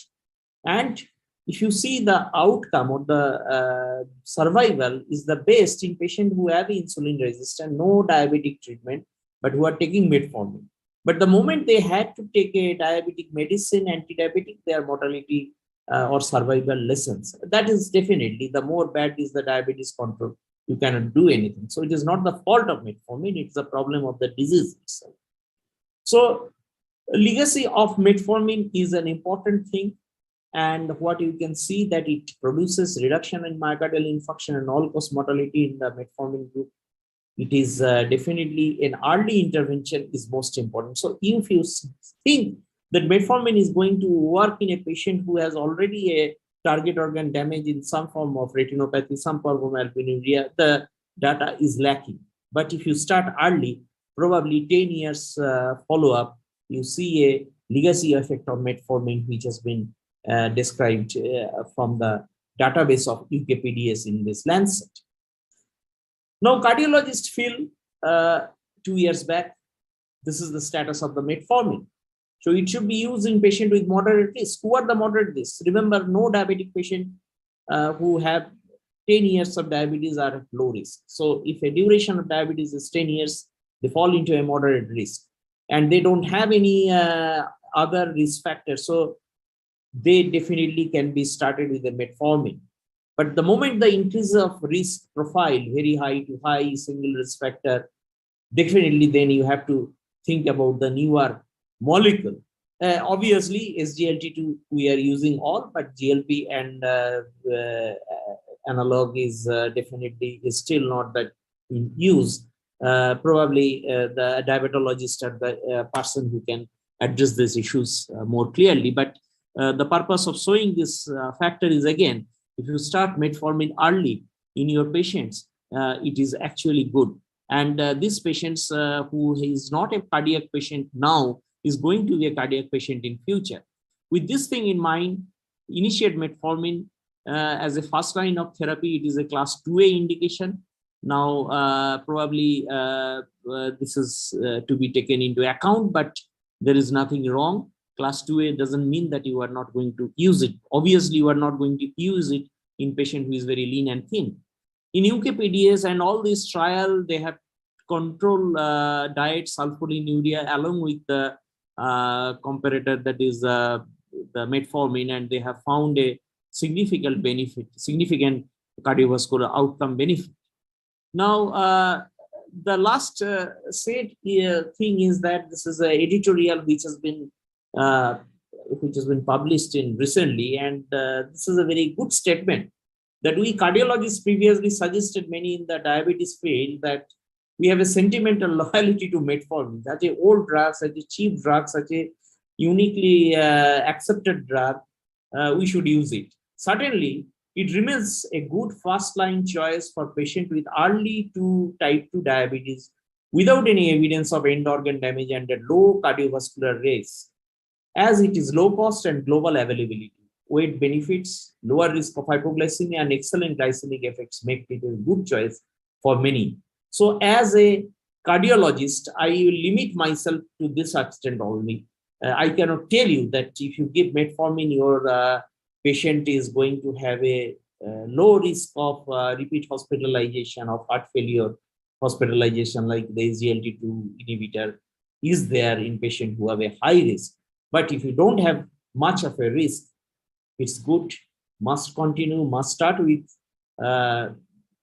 And if you see the outcome or the survival is the best in patients who have insulin resistant, no diabetic treatment, but who are taking metformin. But the moment they had to take a diabetic medicine, anti-diabetic, their mortality or survival lessens. That is definitely the more bad is the diabetes control. You cannot do anything. So it is not the fault of metformin, it's the problem of the disease itself. So legacy of metformin is an important thing. And what you can see that it produces reduction in myocardial infarction and all-cause mortality in the metformin group. It is definitely an early intervention is most important. So if you think that metformin is going to work in a patient who has already a target organ damage in some form of retinopathy, some form of albuminuria, the data is lacking. But if you start early, probably 10 years follow-up, you see a legacy effect of metformin, which has been described from the database of UKPDS in this Lancet. Now, cardiologists feel 2 years back. This is the status of the metformin. So it should be used in patient with moderate risk. Who are the moderate risk? Remember, no diabetic patient who have 10 years of diabetes are at low risk. So if a duration of diabetes is 10 years, they fall into a moderate risk. And they don't have any other risk factors. So they definitely can be started with a metformin. But the moment the increase of risk profile, very high to high single risk factor, definitely then you have to think about the newer molecule. Obviously, SGLT2 we are using all, but GLP and analog is definitely is still not that in use. Probably the diabetologist or the person who can address these issues more clearly. But the purpose of showing this factor is, again, if you start metformin early in your patients, it is actually good. And these patients who is not a cardiac patient now is going to be a cardiac patient in future. With this thing in mind, initiate metformin as a first line of therapy. It is a class 2A indication. Now, probably this is to be taken into account, but there is nothing wrong. Class 2A doesn't mean that you are not going to use it. Obviously, you are not going to use it in patient who is very lean and thin. In UKPDS and all these trial, they have control diet sulfonylurea along with the comparator, that is the metformin, and they have found a significant benefit, significant cardiovascular outcome benefit. Now, the last said thing is that this is an editorial which has been published in recently, and this is a very good statement that we cardiologists previously suggested many in the diabetes field that we have a sentimental loyalty to metformin, such a old drug, such a cheap drug, such a uniquely accepted drug, we should use it. Certainly, it remains a good first-line choice for patients with early to type 2 diabetes without any evidence of end organ damage and a low cardiovascular risk, as it is low cost and global availability. Weight benefits, lower risk of hypoglycemia, and excellent glycemic effects make it a good choice for many. So as a cardiologist, I will limit myself to this extent only. I cannot tell you that if you give metformin, your patient is going to have a low risk of repeat hospitalization of heart failure, hospitalization like the SGLT2 inhibitor is there in patients who have a high risk. But if you don't have much of a risk, it's good, must continue, must start with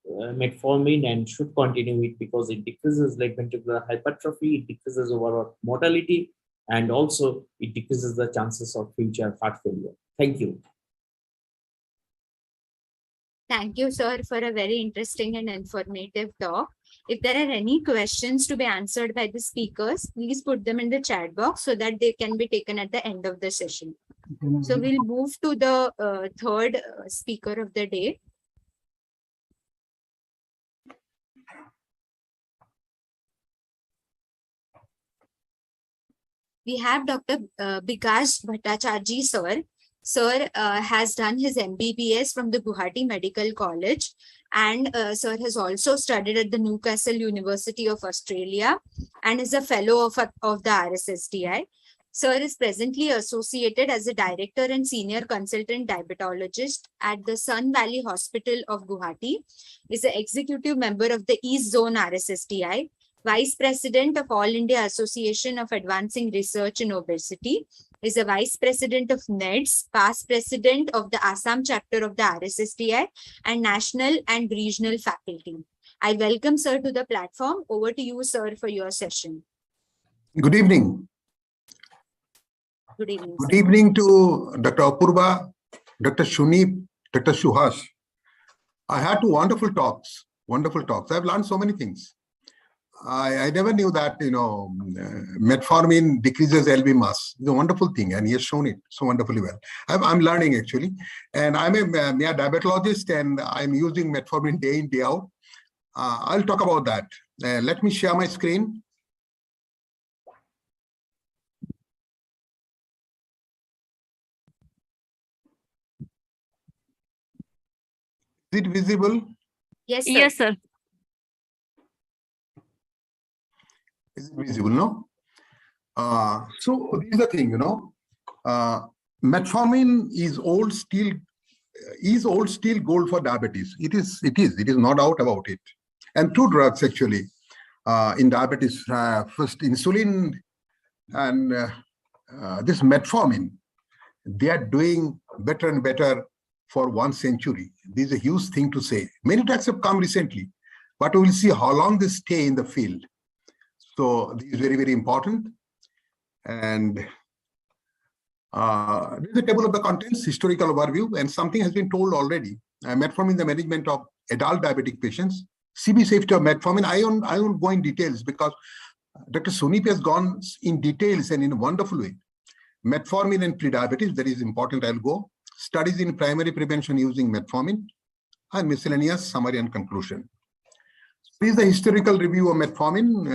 metformin and should continue it because it decreases left ventricular hypertrophy, it decreases overall mortality, and also it decreases the chances of future heart failure. Thank you. Thank you, sir, for a very interesting and informative talk. If there are any questions to be answered by the speakers, please put them in the chat box so that they can be taken at the end of the session. So we'll move to the third speaker of the day. We have Dr. Bikash Bhattacharjee, sir. Sir has done his MBBS from the Guwahati Medical College, and sir has also studied at the Newcastle University of Australia and is a fellow of the RSSDI. Sir is presently associated as a director and senior consultant diabetologist at the Sun Valley Hospital of Guwahati, is an executive member of the East Zone RSSDI, Vice President of All India Association of Advancing Research in Obesity, is a Vice President of NEDS, past President of the Assam chapter of the RSSDI, and National and Regional Faculty. I welcome sir to the platform. Over to you, sir, for your session. Good evening. Good evening. Good Sir. evening to Dr. Apurva, Dr. Shunip, Dr. Suhas. I had two wonderful talks. I've learned so many things. I never knew that, metformin decreases LV mass. It's a wonderful thing, and he has shown it so wonderfully well. I'm learning, actually. And I'm a diabetologist, and I'm using metformin day in, day out. I'll talk about that. Let me share my screen. Is it visible? Yes, sir. Yes, sir. Is it visible, no? So this is the thing, metformin is old steel gold for diabetes. It is no doubt about it. And two drugs actually in diabetes, first insulin and this metformin, they are doing better and better for 1 century. This is a huge thing to say. Many drugs have come recently, but we will see how long they stay in the field. So this is very, very important. And this is the table of the contents, historical overview, and something has been told already. Metformin in the management of adult diabetic patients. CB safety of metformin. I won't go in details because Dr. Sunip has gone in details and in a wonderful way. Metformin and Pre-Diabetes, that is important, I'll go. Studies in primary prevention using metformin, and miscellaneous summary and conclusion. This is the historical review of metformin,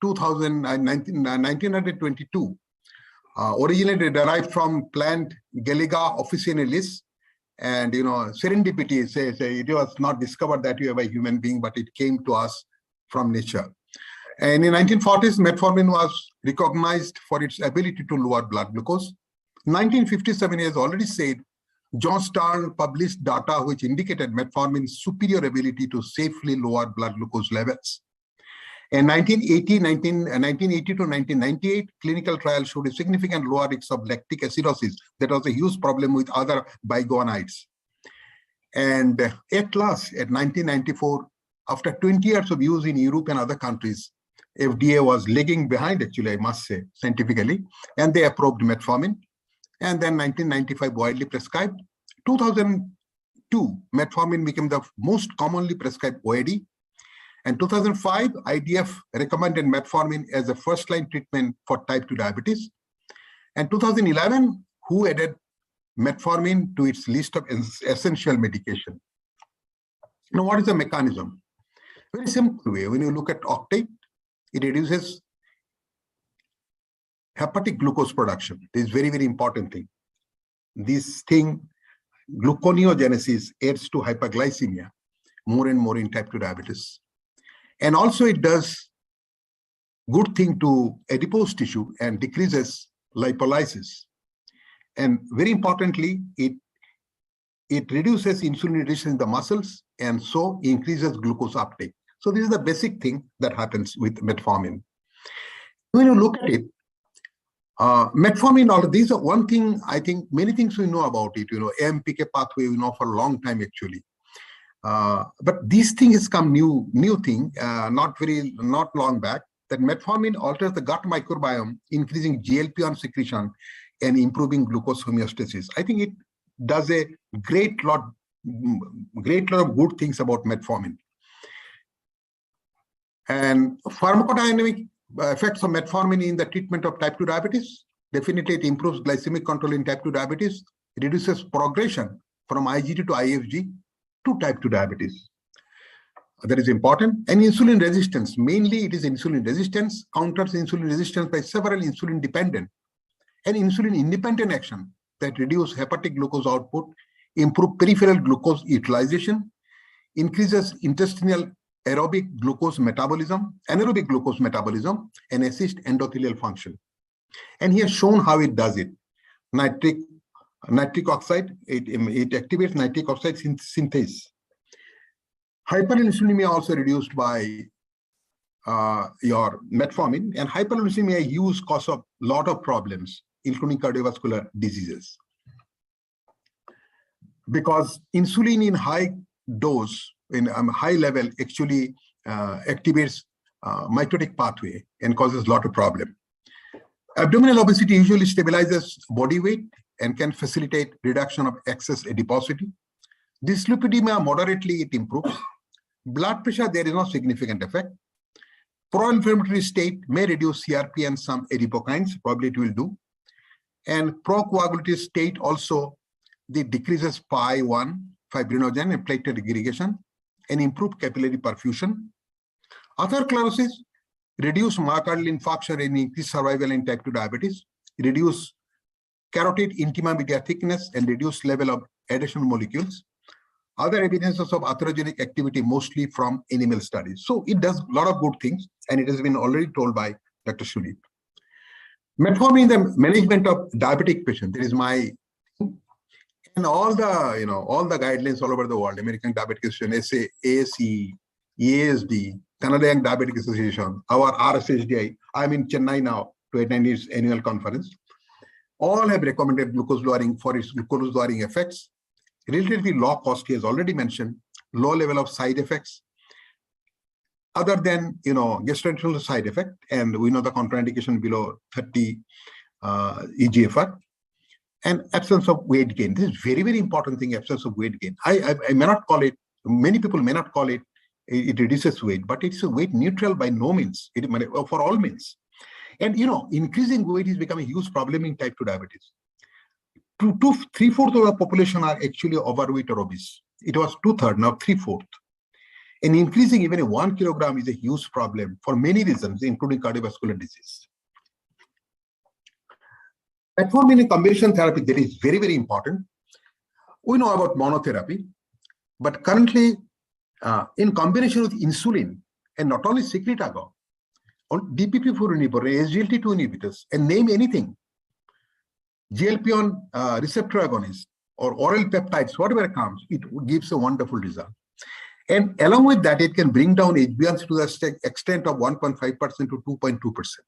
1922. Originally derived from plant Geliga officinalis, and serendipity says it was not discovered that way by human being, but it came to us from nature. And in 1940s, metformin was recognized for its ability to lower blood glucose. 1957, he has already said, John Stern published data which indicated metformin's superior ability to safely lower blood glucose levels. In 1980 to 1998, clinical trials showed a significant lower risk of lactic acidosis. That was a huge problem with other biguanides. And at last, at 1994, after 20 years of use in Europe and other countries, FDA was lagging behind, actually, I must say, scientifically, and they approved metformin. And then 1995, widely prescribed. 2002, metformin became the most commonly prescribed OAD. And 2005, IDF recommended metformin as a first-line treatment for type 2 diabetes. And 2011, WHO added metformin to its list of essential medication. Now, what is the mechanism? Very simple way. When you look at octate, it reduces hepatic glucose production. This is very, very important thing. This thing, gluconeogenesis, adds to hyperglycemia more and more in type 2 diabetes. And also it does good thing to adipose tissue and decreases lipolysis. And very importantly, it reduces insulin resistance in the muscles and so increases glucose uptake. So this is the basic thing that happens with metformin. When you look at it, metformin, all these are one thing, I think many things we know about it, AMPK pathway we know for a long time actually. But this thing has come new thing, not long back, that metformin alters the gut microbiome, increasing GLP-1 secretion and improving glucose homeostasis. I think it does a great lot of good things about metformin. And pharmacodynamic effects of metformin in the treatment of type 2 diabetes. Definitely it improves glycemic control in type 2 diabetes, reduces progression from IgT to IFG to type 2 diabetes. That is important. And insulin resistance, mainly it is insulin resistance, counters insulin resistance by several insulin dependent and insulin independent action that reduce hepatic glucose output, improve peripheral glucose utilization, increases intestinal anaerobic glucose metabolism, and assist endothelial function. And he has shown how it does it. Nitric oxide, it activates nitric oxide synthase. Hyperinsulinemia also reduced by your metformin, and hyperinsulinemia use cause of lot of problems, including cardiovascular diseases. Because insulin in high dose, in high level, actually activates mitotic pathway and causes a lot of problem. Abdominal obesity usually stabilizes body weight and can facilitate reduction of excess adiposity. Dyslipidemia, moderately it improves. Blood pressure, there is no significant effect. Pro-inflammatory state may reduce CRP and some adipokines, probably it will do. And pro-coagulative state also, it decreases PI1, fibrinogen, and platelet aggregation, and improve capillary perfusion. Atherosclerosis, reduce myocardial infarction and increase survival in type 2 diabetes, reduce carotid intima media thickness, and reduce level of additional molecules. Other evidences of atherogenic activity, mostly from animal studies. So it does a lot of good things, and it has been already told by Dr. Shunip. Metformin, the management of diabetic patients, there is my, and all the, all the guidelines all over the world, American Diabetic Association, ASE, EASD, Canadian Diabetic Association, our RSHDI. I'm in Chennai now to attend its annual conference. All have recommended glucose lowering for its glucose lowering effects. Relatively low cost, he has already mentioned, low level of side effects, other than, gestational side effect, and we know the contraindication below 30 EGFR, and absence of weight gain. This is very, very important thing, absence of weight gain. I may not call it, many people may not call it, it reduces weight, but it's a weight neutral by no means, for all means. And, increasing weight is becoming a huge problem in type 2 diabetes. 3/4 of the population are actually overweight or obese. It was 2/3, now 3/4. And increasing even 1 kilogram is a huge problem for many reasons, including cardiovascular disease. Metformin in combination therapy, that is very, very important. We know about monotherapy, but currently in combination with insulin, and not only secretagogue, on DPP-4 inhibitor, SGLT2 inhibitors, and name anything, GLP-1 receptor agonist or oral peptides, whatever comes, it gives a wonderful result. And along with that, it can bring down HbA1c to the extent of 1.5% to 2.2%.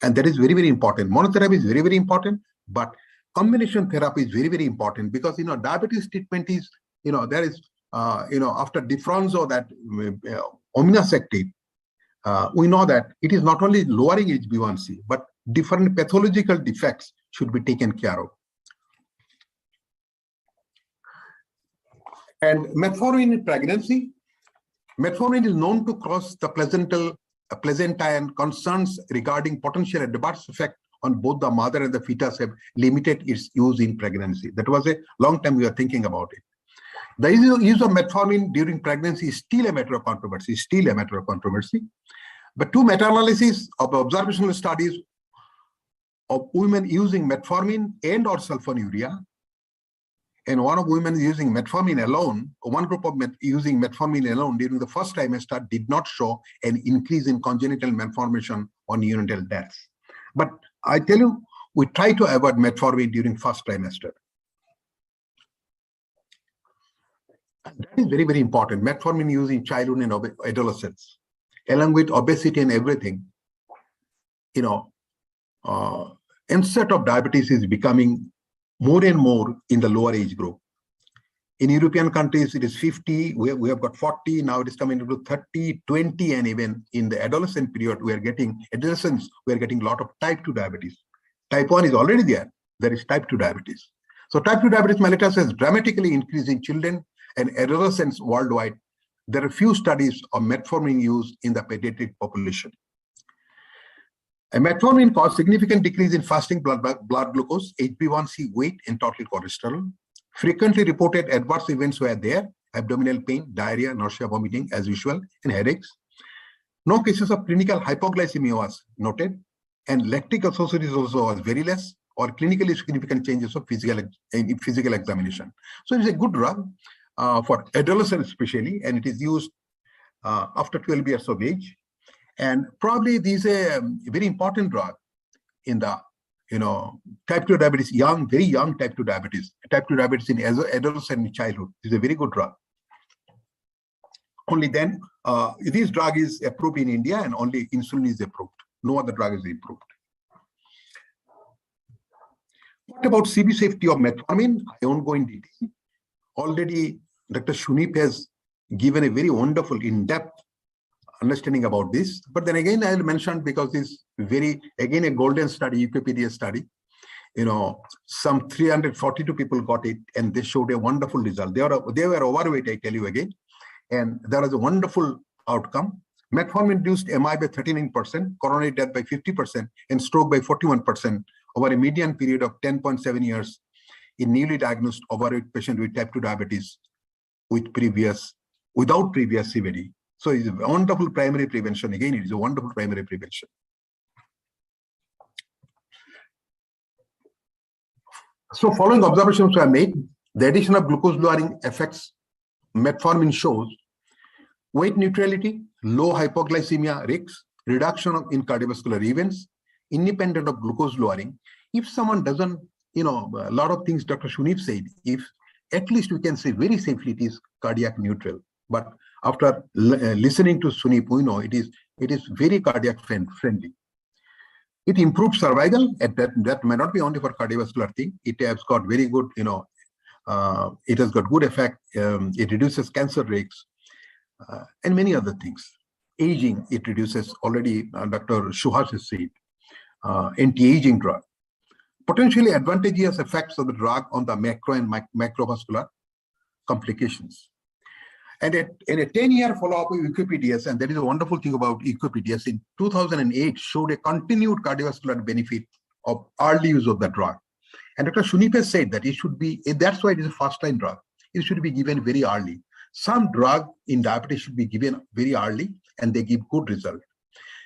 And that is very, very important. Monotherapy is very, very important, but combination therapy is very, very important because, diabetes treatment is, there is, after Defronzo, that ominacective, we know that it is not only lowering HbA1c, but different pathological defects should be taken care of. And metformin in pregnancy. Metformin is known to cross the placenta, and concerns regarding potential adverse effect on both the mother and the fetus have limited its use in pregnancy. That was a long time we were thinking about it. The use of metformin during pregnancy is still a matter of controversy. But 2 meta-analyses of observational studies of women using metformin and or sulfonylurea, and one of women using metformin alone, one group of using metformin alone during the first trimester did not show an increase in congenital malformation or neonatal deaths. But I tell you, we try to avoid metformin during first trimester. That is very, very important. Metformin used in childhood and adolescents, along with obesity and everything, onset of diabetes is becoming more and more in the lower age group. In European countries, it is 50, we have got 40, now it is coming to 30, 20, and even in the adolescent period, we are getting a lot of type 2 diabetes. Type 1 is already there. There is type 2 diabetes. So type 2 diabetes mellitus has dramatically increased in children and adolescents worldwide. There are few studies of metformin use in the pediatric population. And metformin caused significant decrease in fasting blood glucose, HbA1c, weight, and total cholesterol. Frequently reported adverse events were there: abdominal pain, diarrhea, nausea, vomiting, as usual, and headaches. No cases of clinical hypoglycemia was noted, and lactic acidosis also was very less, or clinically significant changes of physical examination. So it is a good drug for adolescents especially, and it is used after 12 years of age. And probably this is a very important drug in the type 2 diabetes, very young type 2 diabetes. Type 2 diabetes in adolescent and childhood is a very good drug. Only then, this drug is approved in India, and only insulin is approved. No other drug is approved. What about CV safety of metformin? I won't go in detail. Already, Dr. Shunip has given a very wonderful, in-depth understanding about this. But then again, I'll mention, because this again, a golden study, Wikipedia study, some 342 people got it, and they showed a wonderful result. They were overweight, I tell you again, and there was a wonderful outcome. Metformin reduced MI by 39%, coronary death by 50%, and stroke by 41% over a median period of 10.7 years in newly diagnosed overweight patient with type 2 diabetes without previous CVD. So it's a wonderful primary prevention. Again, it is a wonderful primary prevention. So following observations were made. The addition of glucose-lowering effects, metformin shows weight neutrality, low hypoglycemia risks, reduction in cardiovascular events, independent of glucose lowering. If someone doesn't, a lot of things Dr. Shunip said, if at least we can say very safely it is cardiac neutral. But after listening to Sunip, we know it is very cardiac friendly. It improves survival, and that may not be only for cardiovascular thing. It has got very good, it has got good effect. It reduces cancer risks and many other things. Aging, it reduces already, Dr. Shuhas has said, anti-aging drug. Potentially advantageous effects of the drug on the macro and macrovascular complications. And in a 10-year follow-up with EquiPDS, and that is a wonderful thing about EquiPDS, in 2008 showed a continued cardiovascular benefit of early use of the drug. And Dr. Shunip has said that it should be, that's why it is a first-line drug. It should be given very early. Some drug in diabetes should be given very early, and they give good result.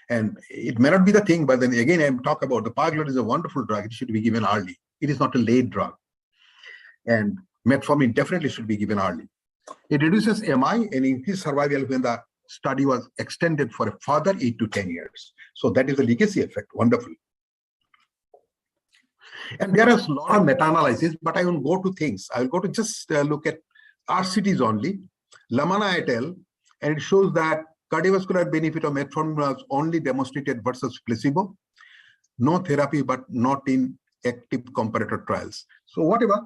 And it may not be the thing, but then again, I'm talking about the Paglar is a wonderful drug. It should be given early. It is not a late drug. And metformin definitely should be given early. It reduces MI and increased survival when the study was extended for a further 8 to 10 years. So that is a legacy effect. Wonderful. And there is a lot of meta-analysis, but I won't go to things. I will go to just look at RCTs only. Lamana et al. And it shows that cardiovascular benefit of metformin was only demonstrated versus placebo. No therapy, but not in active comparator trials. So whatever,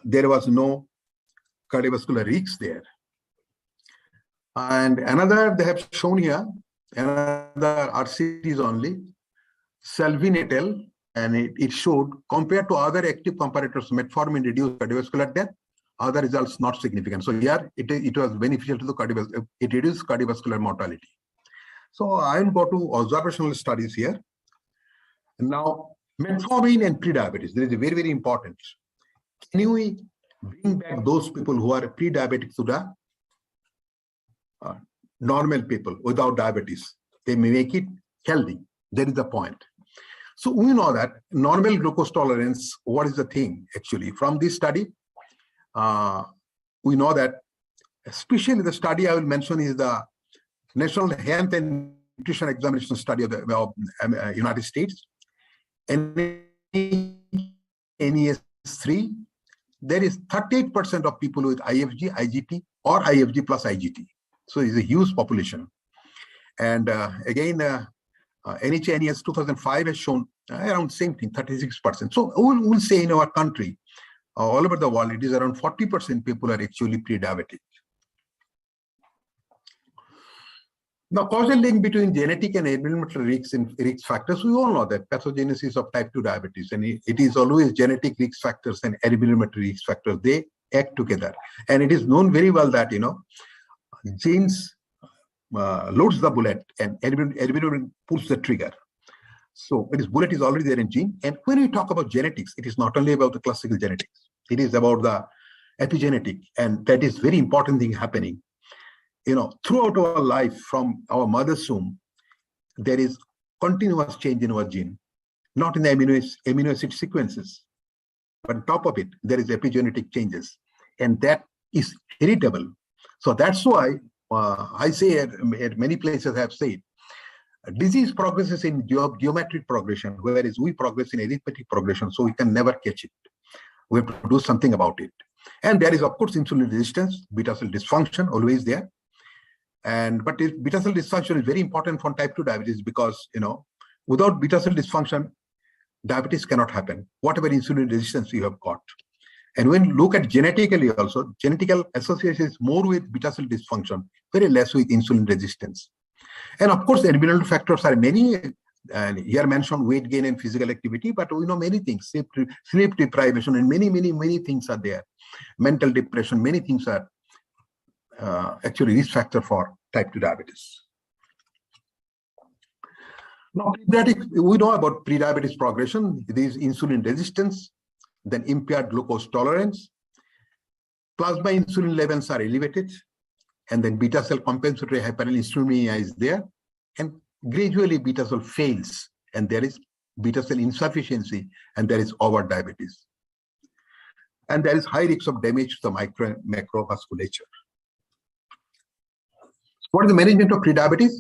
there was no cardiovascular risks there. And another they have shown here, another RCTs only, Selvin et al. And it showed compared to other active comparators, metformin reduced cardiovascular death, other results not significant. So here it was beneficial to the cardiovascular, it reduced cardiovascular mortality. So I will go to observational studies here. Now, metformin and pre-diabetes, this is very, very important. Can we bring back those people who are pre-diabetic to the normal people without diabetes? They may make it healthy. That is the point. So we know that normal glucose tolerance, what is the thing actually? From this study, we know that especially the study I will mention is the National Health and Nutrition Examination Study of the United States. NES3, there is 38% of people with IFG, IGT, or IFG plus IGT. So it's a huge population. And again, NHNES 2005 has shown around same thing, 36%. So we'll say in our country, all over the world, it is around 40% people are actually pre-diabetic. Now, causal link between genetic and environmental risk factors, we all know that pathogenesis of type 2 diabetes, and it is always genetic risk factors and environmental risk factors, they act together. And it is known very well that, genes loads the bullet and environment pulls the trigger. So bullet is already there in gene. And when we talk about genetics, it is not only about the classical genetics, it is about the epigenetic, and that is very important thing happening. Throughout our life from our mother's womb, there is continuous change in our gene, not in the amino acid sequences, but on top of it, there is epigenetic changes, and that is heritable. So that's why I say at many places I have said, disease progresses in geometric progression, whereas we progress in arithmetic progression, so we can never catch it. We have to do something about it. And there is, of course, insulin resistance, beta cell dysfunction, always there. But beta cell dysfunction is very important for type 2 diabetes because, without beta cell dysfunction, diabetes cannot happen, whatever insulin resistance you have got. And when you look at genetically also, genetical association is more with beta cell dysfunction, very less with insulin resistance. And of course, the environmental factors are many, and here mentioned weight gain and physical activity, but we know many things, sleep deprivation, and many things are there. Mental depression, many things are actually risk factor for type 2 diabetes. Now, we know about pre-diabetes progression. There is insulin resistance, then impaired glucose tolerance, plasma insulin levels are elevated, and then beta cell compensatory hyperinsulinemia is there, and gradually beta cell fails, and there is beta cell insufficiency, and there is over diabetes. and there is high risk of damage to the macrovasculature. What is the management of prediabetes?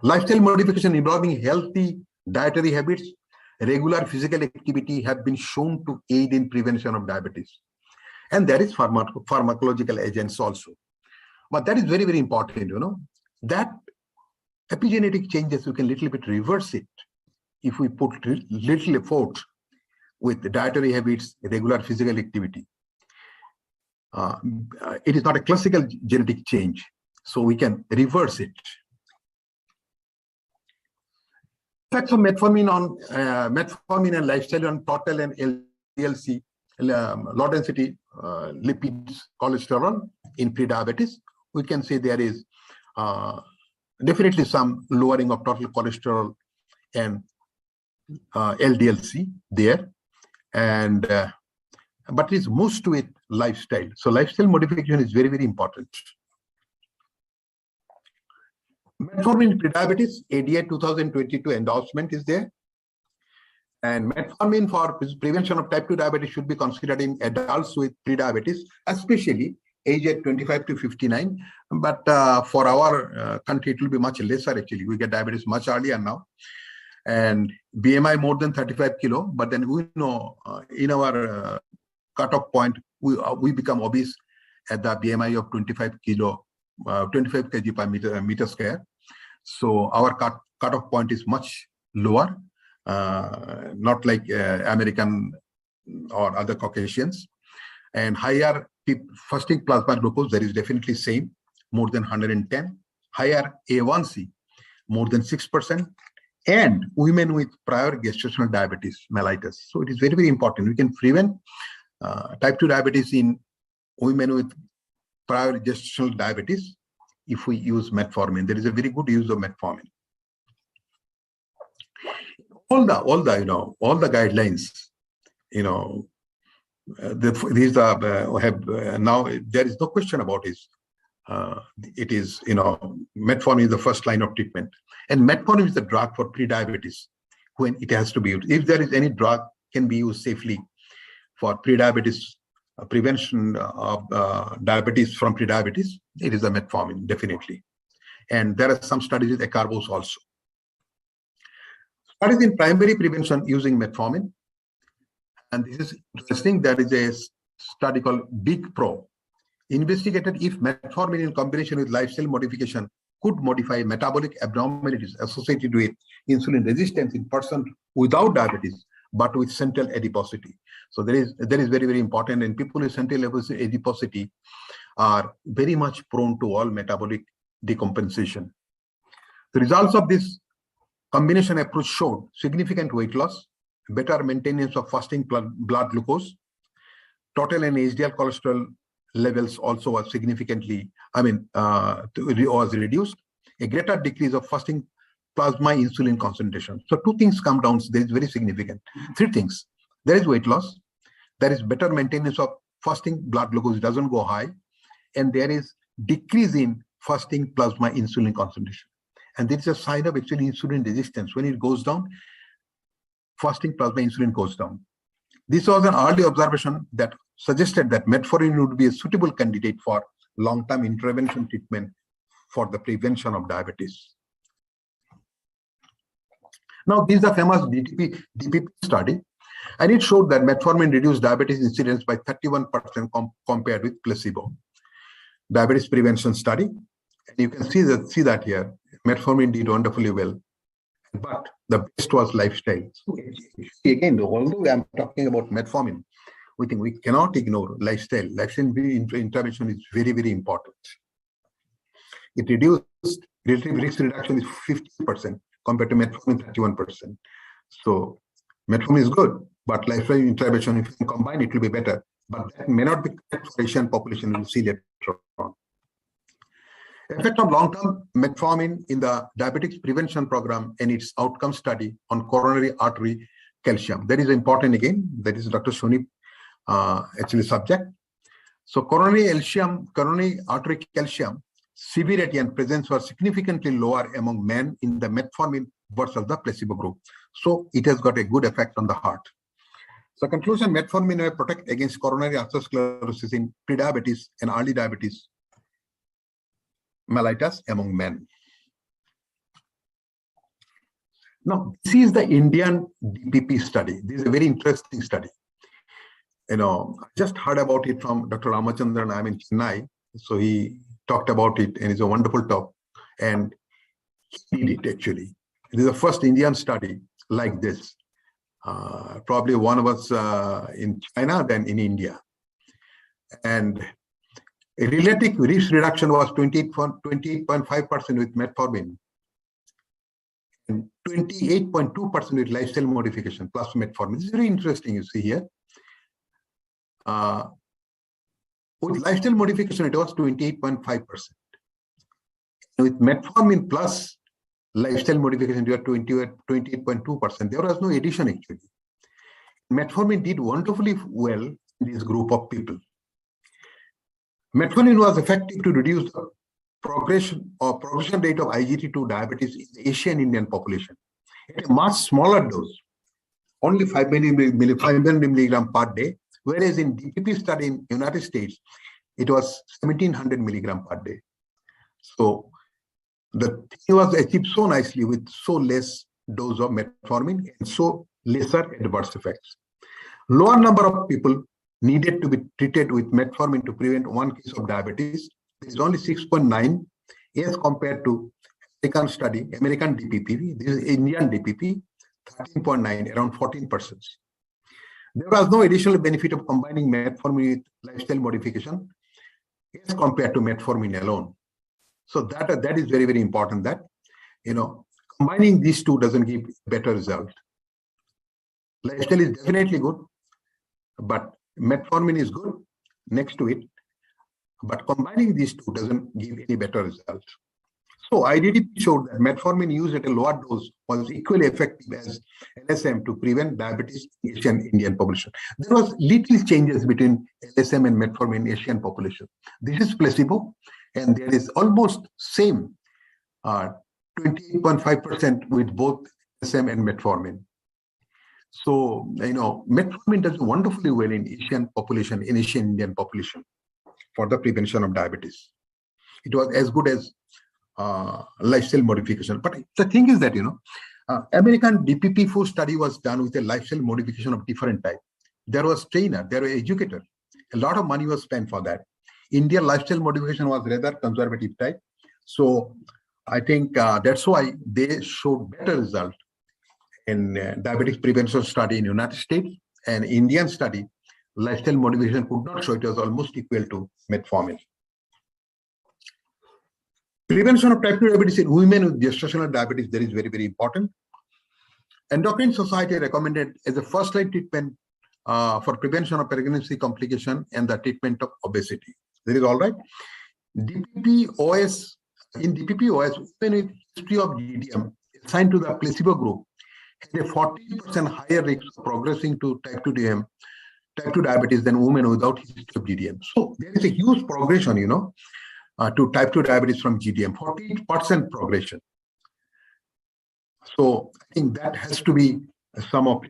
Lifestyle modification involving healthy dietary habits, regular physical activity have been shown to aid in prevention of diabetes. And there is pharmacological agents also. But that is very, very important, that epigenetic changes, we can little bit reverse it if we put little effort with the dietary habits, regular physical activity. It is not a classical genetic change, so we can reverse it. Effects of metformin and lifestyle on total and LDL-C, low density lipids, cholesterol in prediabetes. We can say there is definitely some lowering of total cholesterol and LDL-C there, and but it is most to it lifestyle. So lifestyle modification is very, very important. Metformin prediabetes, ADA 2022 endorsement is there. And metformin for prevention of type 2 diabetes should be considered in adults with prediabetes, especially age at 25 to 59. But for our country, it will be much lesser actually. We get diabetes much earlier now. And BMI more than 35 kilo. But then we know in our cutoff point, we become obese at the BMI of 25 kilo, 25 kg per meter square. So our cutoff point is much lower, not like American or other Caucasians. And higher fasting plasma glucose, there is definitely same, more than 110. Higher A1C, more than 6%. And women with prior gestational diabetes mellitus. So it is very, very important. We can prevent type 2 diabetes in women with prior gestational diabetes if we use metformin. There is a very good use of metformin. All the guidelines, these are have now there is no question about it. It is metformin is the first line of treatment, and metformin is the drug for prediabetes when it has to be used. If there is any drug can be used safely for prediabetes, prevention of diabetes from prediabetes, it is the metformin definitely. And there are some studies with acarbose also. Studies in primary prevention using metformin. And this is interesting. There is a study called Big Pro. Investigated if metformin in combination with lifestyle modification could modify metabolic abnormalities associated with insulin resistance in persons without diabetes, but with central adiposity. So that is very, very important. And people with central adiposity are very much prone to all metabolic decompensation. The results of this combination approach showed significant weight loss, better maintenance of fasting blood glucose, total and HDL cholesterol levels also was significantly, was reduced, a greater decrease of fasting plasma insulin concentration. So two things come down, there is very significant. Three things, there is weight loss, there is better maintenance of fasting blood glucose, it doesn't go high, and there is decrease in fasting plasma insulin concentration. And this is a sign of actually insulin resistance. When it goes down, fasting plasma insulin goes down. This was an early observation that suggested that metformin would be a suitable candidate for long-term intervention treatment for the prevention of diabetes. Now, this is the famous Dbp study, and it showed that metformin reduced diabetes incidence by 31% compared with placebo. Diabetes prevention study. And you can see that here, metformin did wonderfully well, but the best was lifestyle. So again, although I'm talking about metformin, we think we cannot ignore lifestyle. Lifestyle intervention is very, very important. It reduced relative risk reduction is 50% compared to metformin 31%. So metformin is good, but lifestyle intervention, if you can combine, it will be better. But that may not be correct for Asian population. We'll see later on. Effect of long-term metformin in the diabetics prevention program and its outcome study on coronary artery calcium. That is important again. That is Dr. Shunip actually subject. So coronary artery calcium severity and presence were significantly lower among men in the metformin versus the placebo group. So it has got a good effect on the heart. So conclusion, metformin may protect against coronary atherosclerosis in prediabetes and early diabetes mellitus among men. Now, this is the Indian Dbp study. This is a very interesting study. I just heard about it from Dr. Ramachandran. I'm in Chennai. So he talked about it and it's a wonderful talk. And he did it actually. It is the first Indian study like this. Probably one of us in China, then in India. And a relative risk reduction was 28.5% with metformin and 28.2% with lifestyle modification plus metformin. This is very interesting, you see here. With lifestyle modification, it was 28.5%. With metformin plus lifestyle modification, you are 28.2%. There was no addition actually. Metformin did wonderfully well in this group of people. Metformin was effective to reduce the progression rate of IGT-2 diabetes in the Asian Indian population at a much smaller dose, only 500 milligram per day, whereas in Dbp study in United States, it was 1700 milligram per day. So the thing was achieved so nicely with so less dose of metformin and so lesser adverse effects. Lower number of people needed to be treated with metformin to prevent one case of diabetes. This is only 6.9 as compared to American study, American DPP. This is Indian DPP, 13.9, around 14%. There was no additional benefit of combining metformin with lifestyle modification as compared to metformin alone. So that is very, very important that, combining these two doesn't give better result. Lifestyle is definitely good, but metformin is good next to it, but combining these two doesn't give any better result. So IDDP showed that metformin used at a lower dose was equally effective as LSM to prevent diabetes in Asian Indian population. There was little changes between LSM and metformin in Asian population. This is placebo, and there is almost same 28.5% with both LSM and metformin. So, metformin does wonderfully well in Asian population, in Asian Indian population for the prevention of diabetes. It was as good as lifestyle modification. But the thing is that, American DPP4 study was done with a lifestyle modification of different type. There was trainer, there were educator. A lot of money was spent for that. Indian lifestyle modification was rather conservative type. So I think that's why they showed better result in diabetes prevention study in United States, and Indian study, lifestyle modification could not show. It was almost equal to metformin. Prevention of type 2 diabetes in women with gestational diabetes, that is very, very important. Endocrine Society recommended as a first-line treatment for prevention of pregnancy complication and the treatment of obesity. That is all right. DPP-OS, in DPP-OS, women with history of GDM assigned to the placebo group had a 40% higher risk of progressing to type 2 diabetes than women without history of GDM. So there is a huge progression, to type 2 diabetes from GDM, 40% progression. So I think that has to be somehow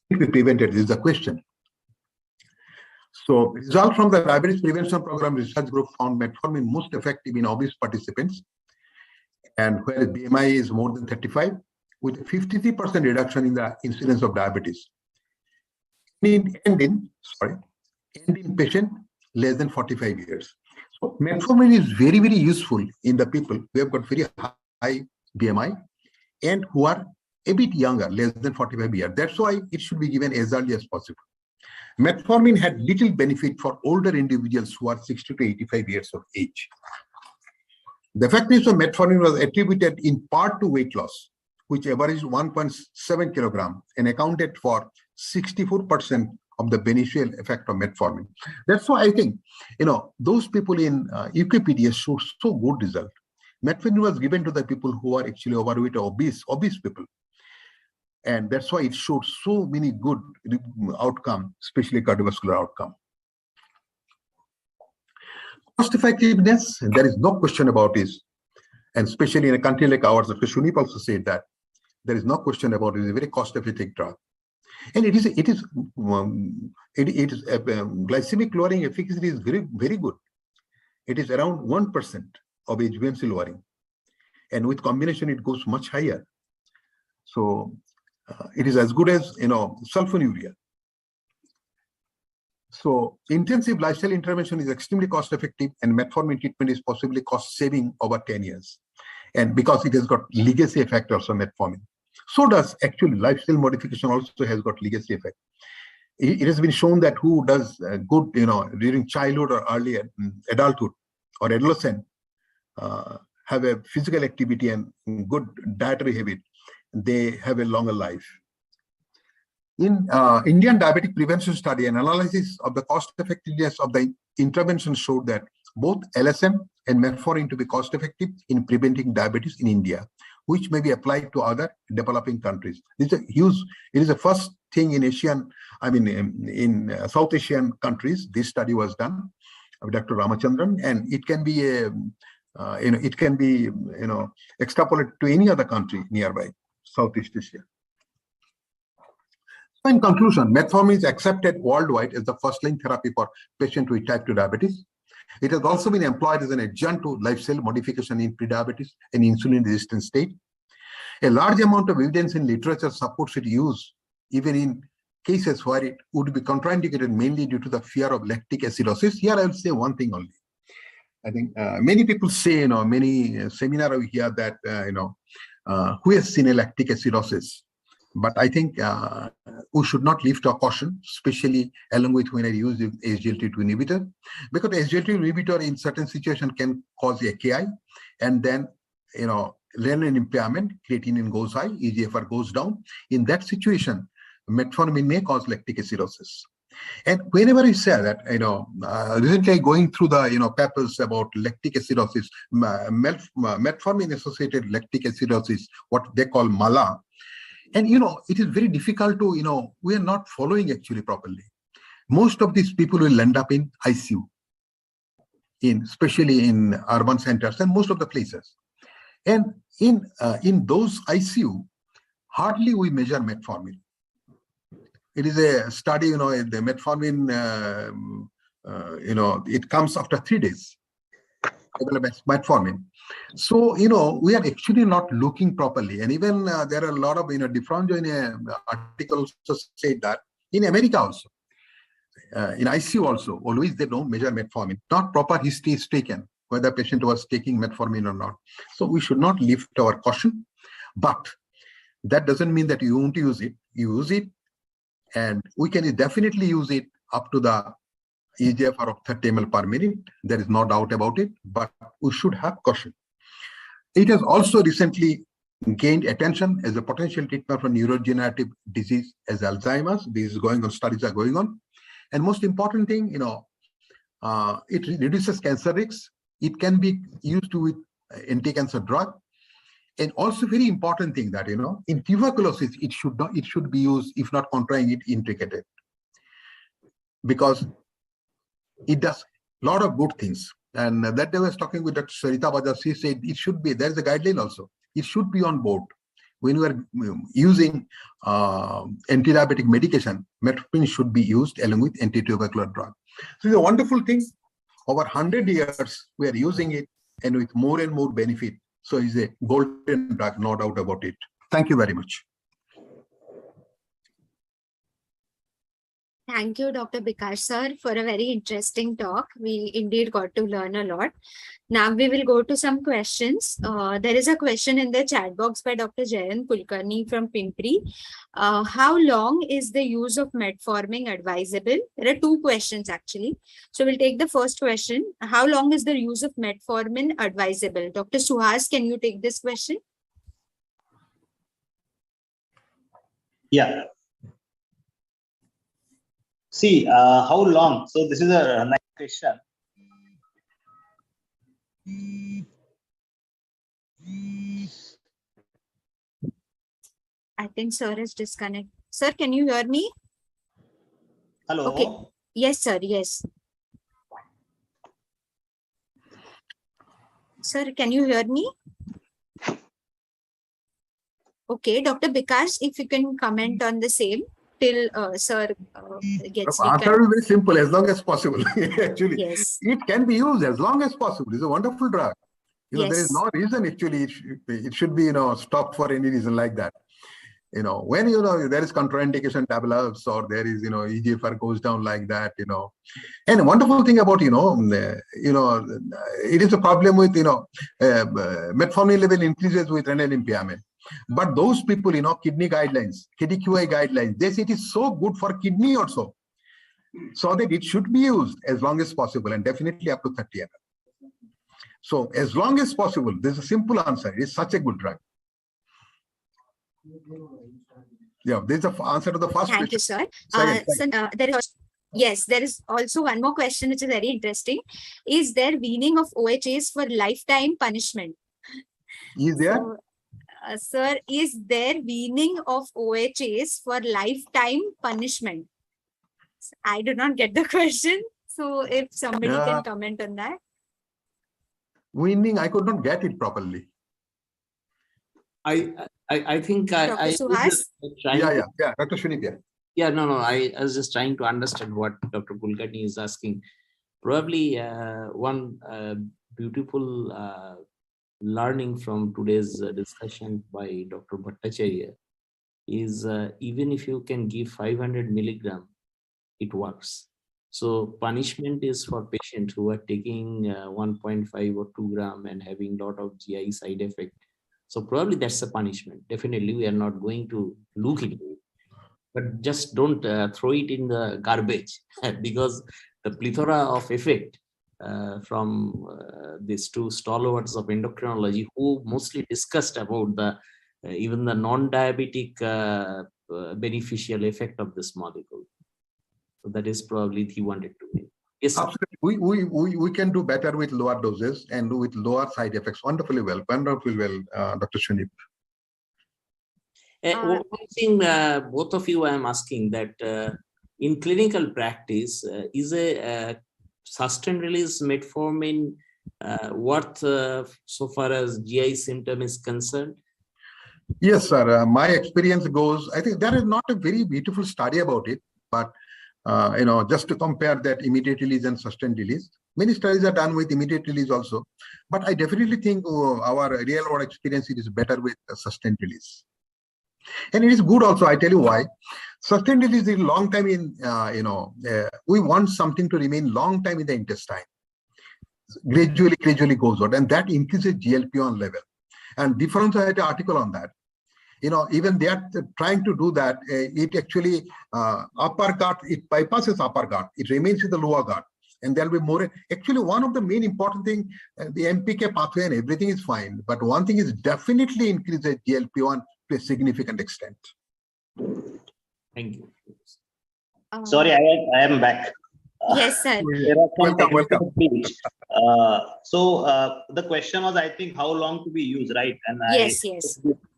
prevented. This is the question. So result from the diabetes prevention program research group found metformin most effective in obese participants, and where BMI is more than 35, with a 53% reduction in the incidence of diabetes. And in patient less than 45 years. So metformin is very, very useful in the people who have got very high BMI and who are a bit younger, less than 45 years. That's why it should be given as early as possible. Metformin had little benefit for older individuals who are 60 to 85 years of age. The effectiveness of metformin was attributed in part to weight loss, which averaged 1.7 kilogram and accounted for 64% of the beneficial effect of metformin. That's why I think, those people in UKPDS showed so good result. Metformin was given to the people who are actually overweight or obese people. And that's why it showed so many good outcome, especially cardiovascular outcome. Cost effectiveness, there is no question about this. And especially in a country like ours, Dr. Shunip also said that there is no question about it. It's a very cost-effective drug. And it is glycemic lowering efficacy is very, very good. It is around 1% of HbA1c lowering, and with combination it goes much higher. So it is as good as sulfonylurea. So intensive lifestyle intervention is extremely cost effective, and metformin treatment is possibly cost saving over 10 years. And because it has got legacy effect also, metformin. So does actually lifestyle modification also has got legacy effect. It has been shown that who does good, during childhood or early adulthood or adolescent, have a physical activity and good dietary habit, they have a longer life. In Indian Diabetic Prevention Study, an analysis of the cost effectiveness of the intervention showed that both LSM and metformin to be cost effective in preventing diabetes in India, which may be applied to other developing countries. It is a first thing in in South Asian countries. This study was done by Dr. Ramachandran, and it can be extrapolated to any other country nearby Southeast Asia. So in conclusion, metformin is accepted worldwide as the first-line therapy for patients with type 2 diabetes. It has also been employed as an adjunct to lifestyle modification in prediabetes and insulin-resistant state. A large amount of evidence in literature supports its use, even in cases where it would be contraindicated mainly due to the fear of lactic acidosis. Here I will say one thing only. I think many people say, many seminars we hear that, who has seen a lactic acidosis? But I think we should not lift our caution, especially along with when I use the SGLT2 inhibitor, because the SGLT2 inhibitor in certain situations can cause AKI, and then, renin impairment, creatinine goes high, eGFR goes down. In that situation, metformin may cause lactic acidosis. And whenever you say that, recently going through the, papers about lactic acidosis, metformin-associated lactic acidosis, what they call MALA, and, it is very difficult to, we are not following actually properly. Most of these people will end up in ICU, especially in urban centers and most of the places. And in those ICU, hardly we measure metformin. It is a study, the metformin, it comes after 3 days. Metformin. So, we are actually not looking properly. And even there are a lot of, different articles say that in America also, in ICU also, always they don't measure metformin. Not proper history is taken, whether the patient was taking metformin or not. So we should not lift our caution, but that doesn't mean that you won't use it. You use it, and we can definitely use it up to the eGFR of 30 ml per minute. There is no doubt about it, but we should have caution. It has also recently gained attention as a potential treatment for neurodegenerative disease as Alzheimer's. This is going on, studies are going on. And most important thing, it reduces cancer risks. It can be used with anti-cancer drug. And also very important thing that, in tuberculosis, it should be used, if not contraindicated, because it does a lot of good things. And that day I was talking with Dr. Sarita Bajaj. She said it should be, there's a guideline also. It should be on board. When you are using anti-diabetic medication, metformin should be used along with anti-tubercular drug. So it's a wonderful thing. Over 100 years, we are using it, and with more and more benefit. So it's a golden drug, no doubt about it. Thank you very much. Thank you, Dr. Bikash sir, for a very interesting talk. We indeed got to learn a lot. Now we will go to some questions. There is a question in the chat box by Dr. Jayant Kulkarni from Pimpri. How long is the use of metformin advisable? There are 2 questions actually. So we'll take the first question. How long is the use of metformin advisable? Dr. Suhas, can you take this question? Yeah. See, how long? So this is a nice question. I think sir is disconnected. Sir, can you hear me? Hello. Okay. Yes, sir. Yes. Sir, can you hear me? Okay, Dr. Bikash, if you can comment on the same. till sir gets The answer is very simple, as long as possible. Actually, Yes. it can be used as long as possible. It's a wonderful drug. There is Yes. no reason actually it should be, stopped for any reason like that. When, there is contraindication tablets or there is, EGFR goes down like that, And a wonderful thing about, it is a problem with, metformin level increases with renal impairment. But those people, kidney guidelines, KDQI guidelines, they say it is so good for kidney also. So that it should be used as long as possible and definitely up to 30 ml. So as long as possible, there's a simple answer. It's such a good drug. Yeah, this is the answer to the first Thank question. you, sir. There is also one more question which is very interesting. Is there weaning of OHAs for lifetime punishment? Is there? So, sir, is there weaning of OHAs for lifetime punishment? I do not get the question. So if somebody can comment on that. Weaning, I could not get it properly. I think Dr. I Suhas? Yeah, Dr. Shunip. Yeah, no, I was just trying to understand what Dr. Kulkarni is asking. Probably one beautiful learning from today's discussion by Dr. Bhattacharya is even if you can give 500 milligram, it works. So punishment is for patients who are taking 1.5 or 2 gram and having a lot of GI side effect. So probably that's a punishment. Definitely we are not going to look into it. But just don't throw it in the garbage because the plethora of effect from these two stalwarts of endocrinology who mostly discussed about the even the non-diabetic beneficial effect of this molecule. So that is probably he wanted to make. Yes, sir. Absolutely. We can do better with lower doses and do with lower side effects. Wonderfully well, Dr. Shunip. One thing, both of you, I am asking that in clinical practice, is a sustained release metformin worth so far as GI symptom is concerned? Yes, sir. My experience goes, I think there is not a very beautiful study about it, but just to compare that immediate release and sustained release. Many studies are done with immediate release also, but I definitely think our real world experience is better with sustained release. And it is good also, I tell you why. Sustained release is long time in, we want something to remain long time in the intestine. Gradually goes out, and that increases GLP-1 level. And difference, I had an article on that. Even they are trying to do that. It actually upper gut, it bypasses upper gut. It remains in the lower gut. And there'll be more. Actually, one of the main important thing, the MPK pathway and everything is fine. But one thing is definitely increases GLP-1 to a significant extent. Thank you. Sorry, I am back. Yes, sir. Welcome. The question was, I think, how long to be used, right? And yes. I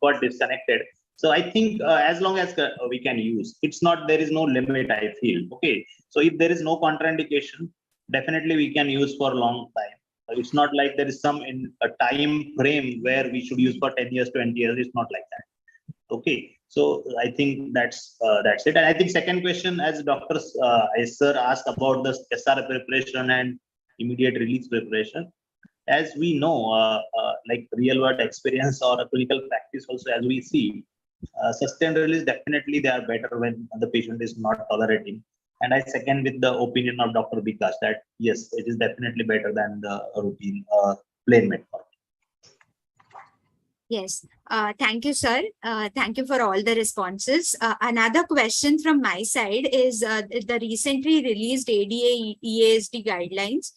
got disconnected. So I think as long as we can use, there is no limit, I feel. Okay. So if there is no contraindication, definitely we can use for a long time. It's not like there is some a time frame where we should use for 10 years, 20 years. It's not like that. Okay. So I think that's it. And I think second question, as Dr. Sir asked about the SR preparation and immediate release preparation. As we know, like real world experience or a clinical practice also, as we see, sustained release, definitely they are better when the patient is not tolerating. And I second with the opinion of Dr. Vikas that yes, it is definitely better than the routine plain metformin. Yes. Thank you, sir. Thank you for all the responses. Another question from my side is the recently released ADA EASD guidelines.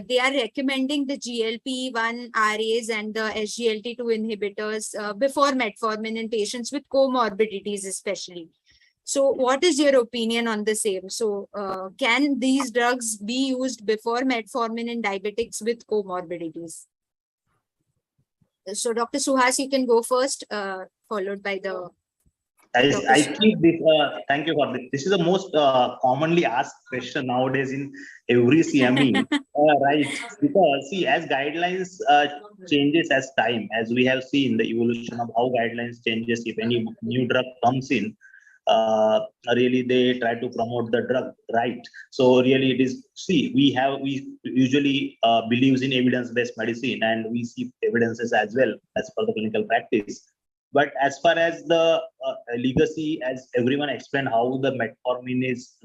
They are recommending the GLP-1 RAs and the SGLT2 inhibitors before metformin in patients with comorbidities especially. So what is your opinion on the same? So can these drugs be used before metformin in diabetics with comorbidities? So Dr. Suhas, you can go first, followed by the... I think this, thank you for this. This is the most commonly asked question nowadays in every CME, right? Because see, as guidelines changes as time, as we have seen the evolution of how guidelines changes, if any new drug comes in, really they try to promote the drug, right? So really it is, see, we usually believes in evidence-based medicine, and we see evidences as well as per the clinical practice. But as far as the legacy, as everyone explained, how the metformin is,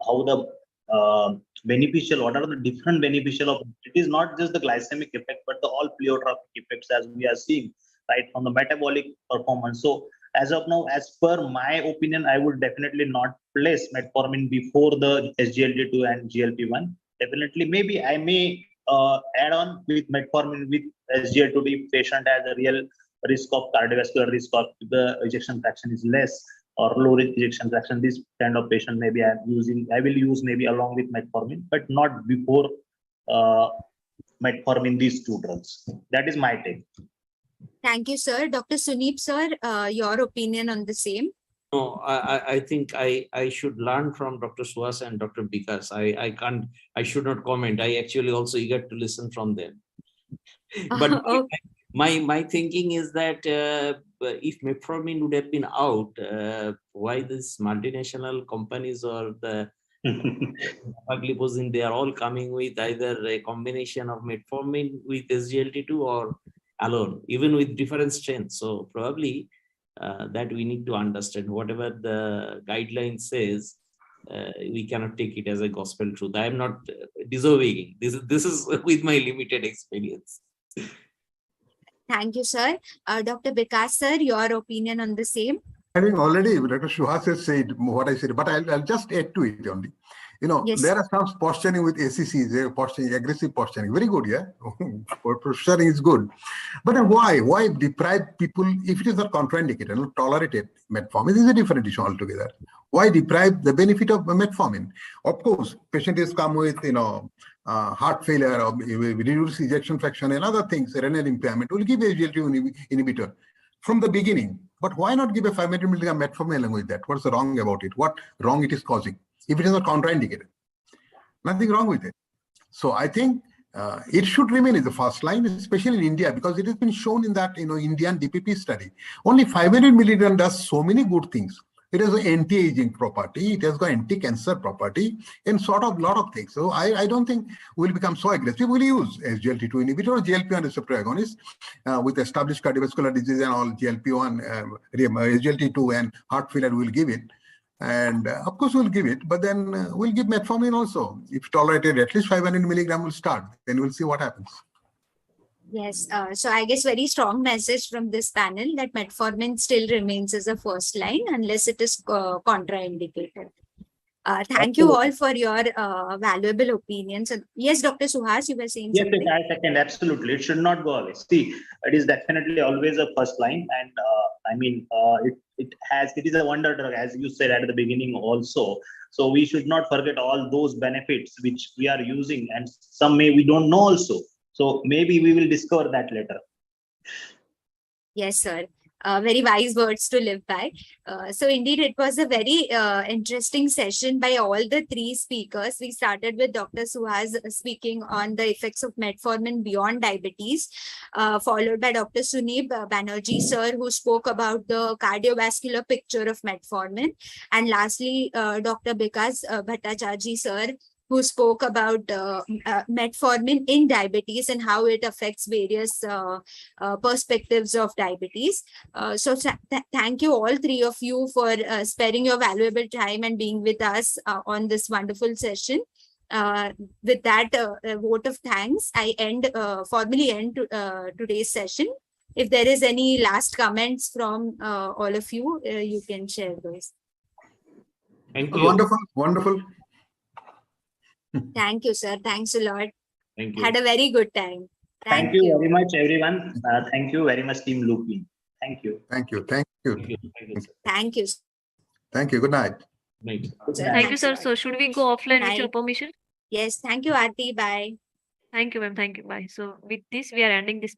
how the beneficial, what are the different beneficial of it, is not just the glycemic effect, but the all pleiotropic effects, as we are seeing, right, from the metabolic performance. So as of now, as per my opinion, I would definitely not place metformin before the SGLT2 and GLP-1. Definitely, maybe I may add on with metformin with SGLT2 if patient has a real risk of cardiovascular risk, or the ejection fraction is less or low ejection fraction. This kind of patient, maybe I will use maybe along with metformin, but not before metformin, these two drugs. That is my take. Thank you, sir. Dr. Suneep, sir, your opinion on the same? No, I think I should learn from Dr. Suhas and Dr. Pcos. I should not comment. I actually also eager to listen from them. But Okay. my thinking is that if metformin would have been out, why these multinational companies or the Pagliposin, they are all coming with either a combination of metformin with SGLT2 or alone, even with different strengths. So probably that we need to understand. Whatever the guideline says, we cannot take it as a gospel truth. I am not disobeying. This is with my limited experience. Thank you, sir. Dr. Pcos, sir, your opinion on the same? I think already Dr. Suhas has said what I said, but I'll just add to it only. You know, Yes. there are some posturing with ACCs, posturing, aggressive posturing, very good, yeah. Posturing is good. But then why deprive people, if it is not contraindicated, not tolerated metformin, this is a different issue altogether. Why deprive the benefit of metformin? Of course, patient is come with, heart failure or reduced ejection fraction and other things, renal impairment, will give SGLT2 inhibitor from the beginning. But why not give a 500 milligram metformin along with that? What's the wrong about it? What wrong it is causing? If it is not contraindicated, nothing wrong with it. So I think it should remain as the first line, especially in India, because it has been shown in that Indian Dbp study. Only 500 milligram does so many good things. It has an anti-aging property, it has got anti-cancer property, and sort of lot of things. So I don't think we'll become so aggressive. We'll use SGLT2 inhibitor or GLP-1 receptor agonist with established cardiovascular disease and all GLP-1, SGLT2 and heart failure will give it. And of course we'll give it, but then we'll give metformin also. If tolerated, at least 500 milligram will start. Then we'll see what happens. Yes. So I guess very strong message from this panel that metformin still remains as a first line unless it is contraindicated. Thank you all for your valuable opinions. Yes, Dr. Suhas, you were saying Yes, something? I second, absolutely. It should not go away. See, it is definitely always a first line, and it is a wonder drug, as you said at the beginning also. So we should not forget all those benefits which we are using, and some we don't know also. So maybe we will discover that later. Yes, sir. Very wise words to live by. So indeed, it was a very interesting session by all the three speakers. We started with Dr. Suhas speaking on the effects of metformin beyond diabetes, followed by Dr. Suneep Banerjee, sir, who spoke about the cardiovascular picture of metformin. And lastly, Dr. Pcos Bhattacharjee, sir, who spoke about metformin in diabetes and how it affects various perspectives of diabetes. So thank you all three of you for sparing your valuable time and being with us on this wonderful session. With that vote of thanks, I formally end today's session. If there is any last comments from all of you, you can share those. Thank you. Wonderful, wonderful. Thank you, sir. Thanks a lot. Thank you. Had a very good time. Thank you very much, everyone. Thank you very much, Team Lupin. Thank you. Thank you. Thank you. Thank you. Thank you, sir. Thank you. Thank you. Good night. Right. Thank you, sir. So should we go offline with your Bye. permission? Yes, thank you, Aarti. Bye. Thank you, ma'am. Thank you. Bye. So with this, we are ending this.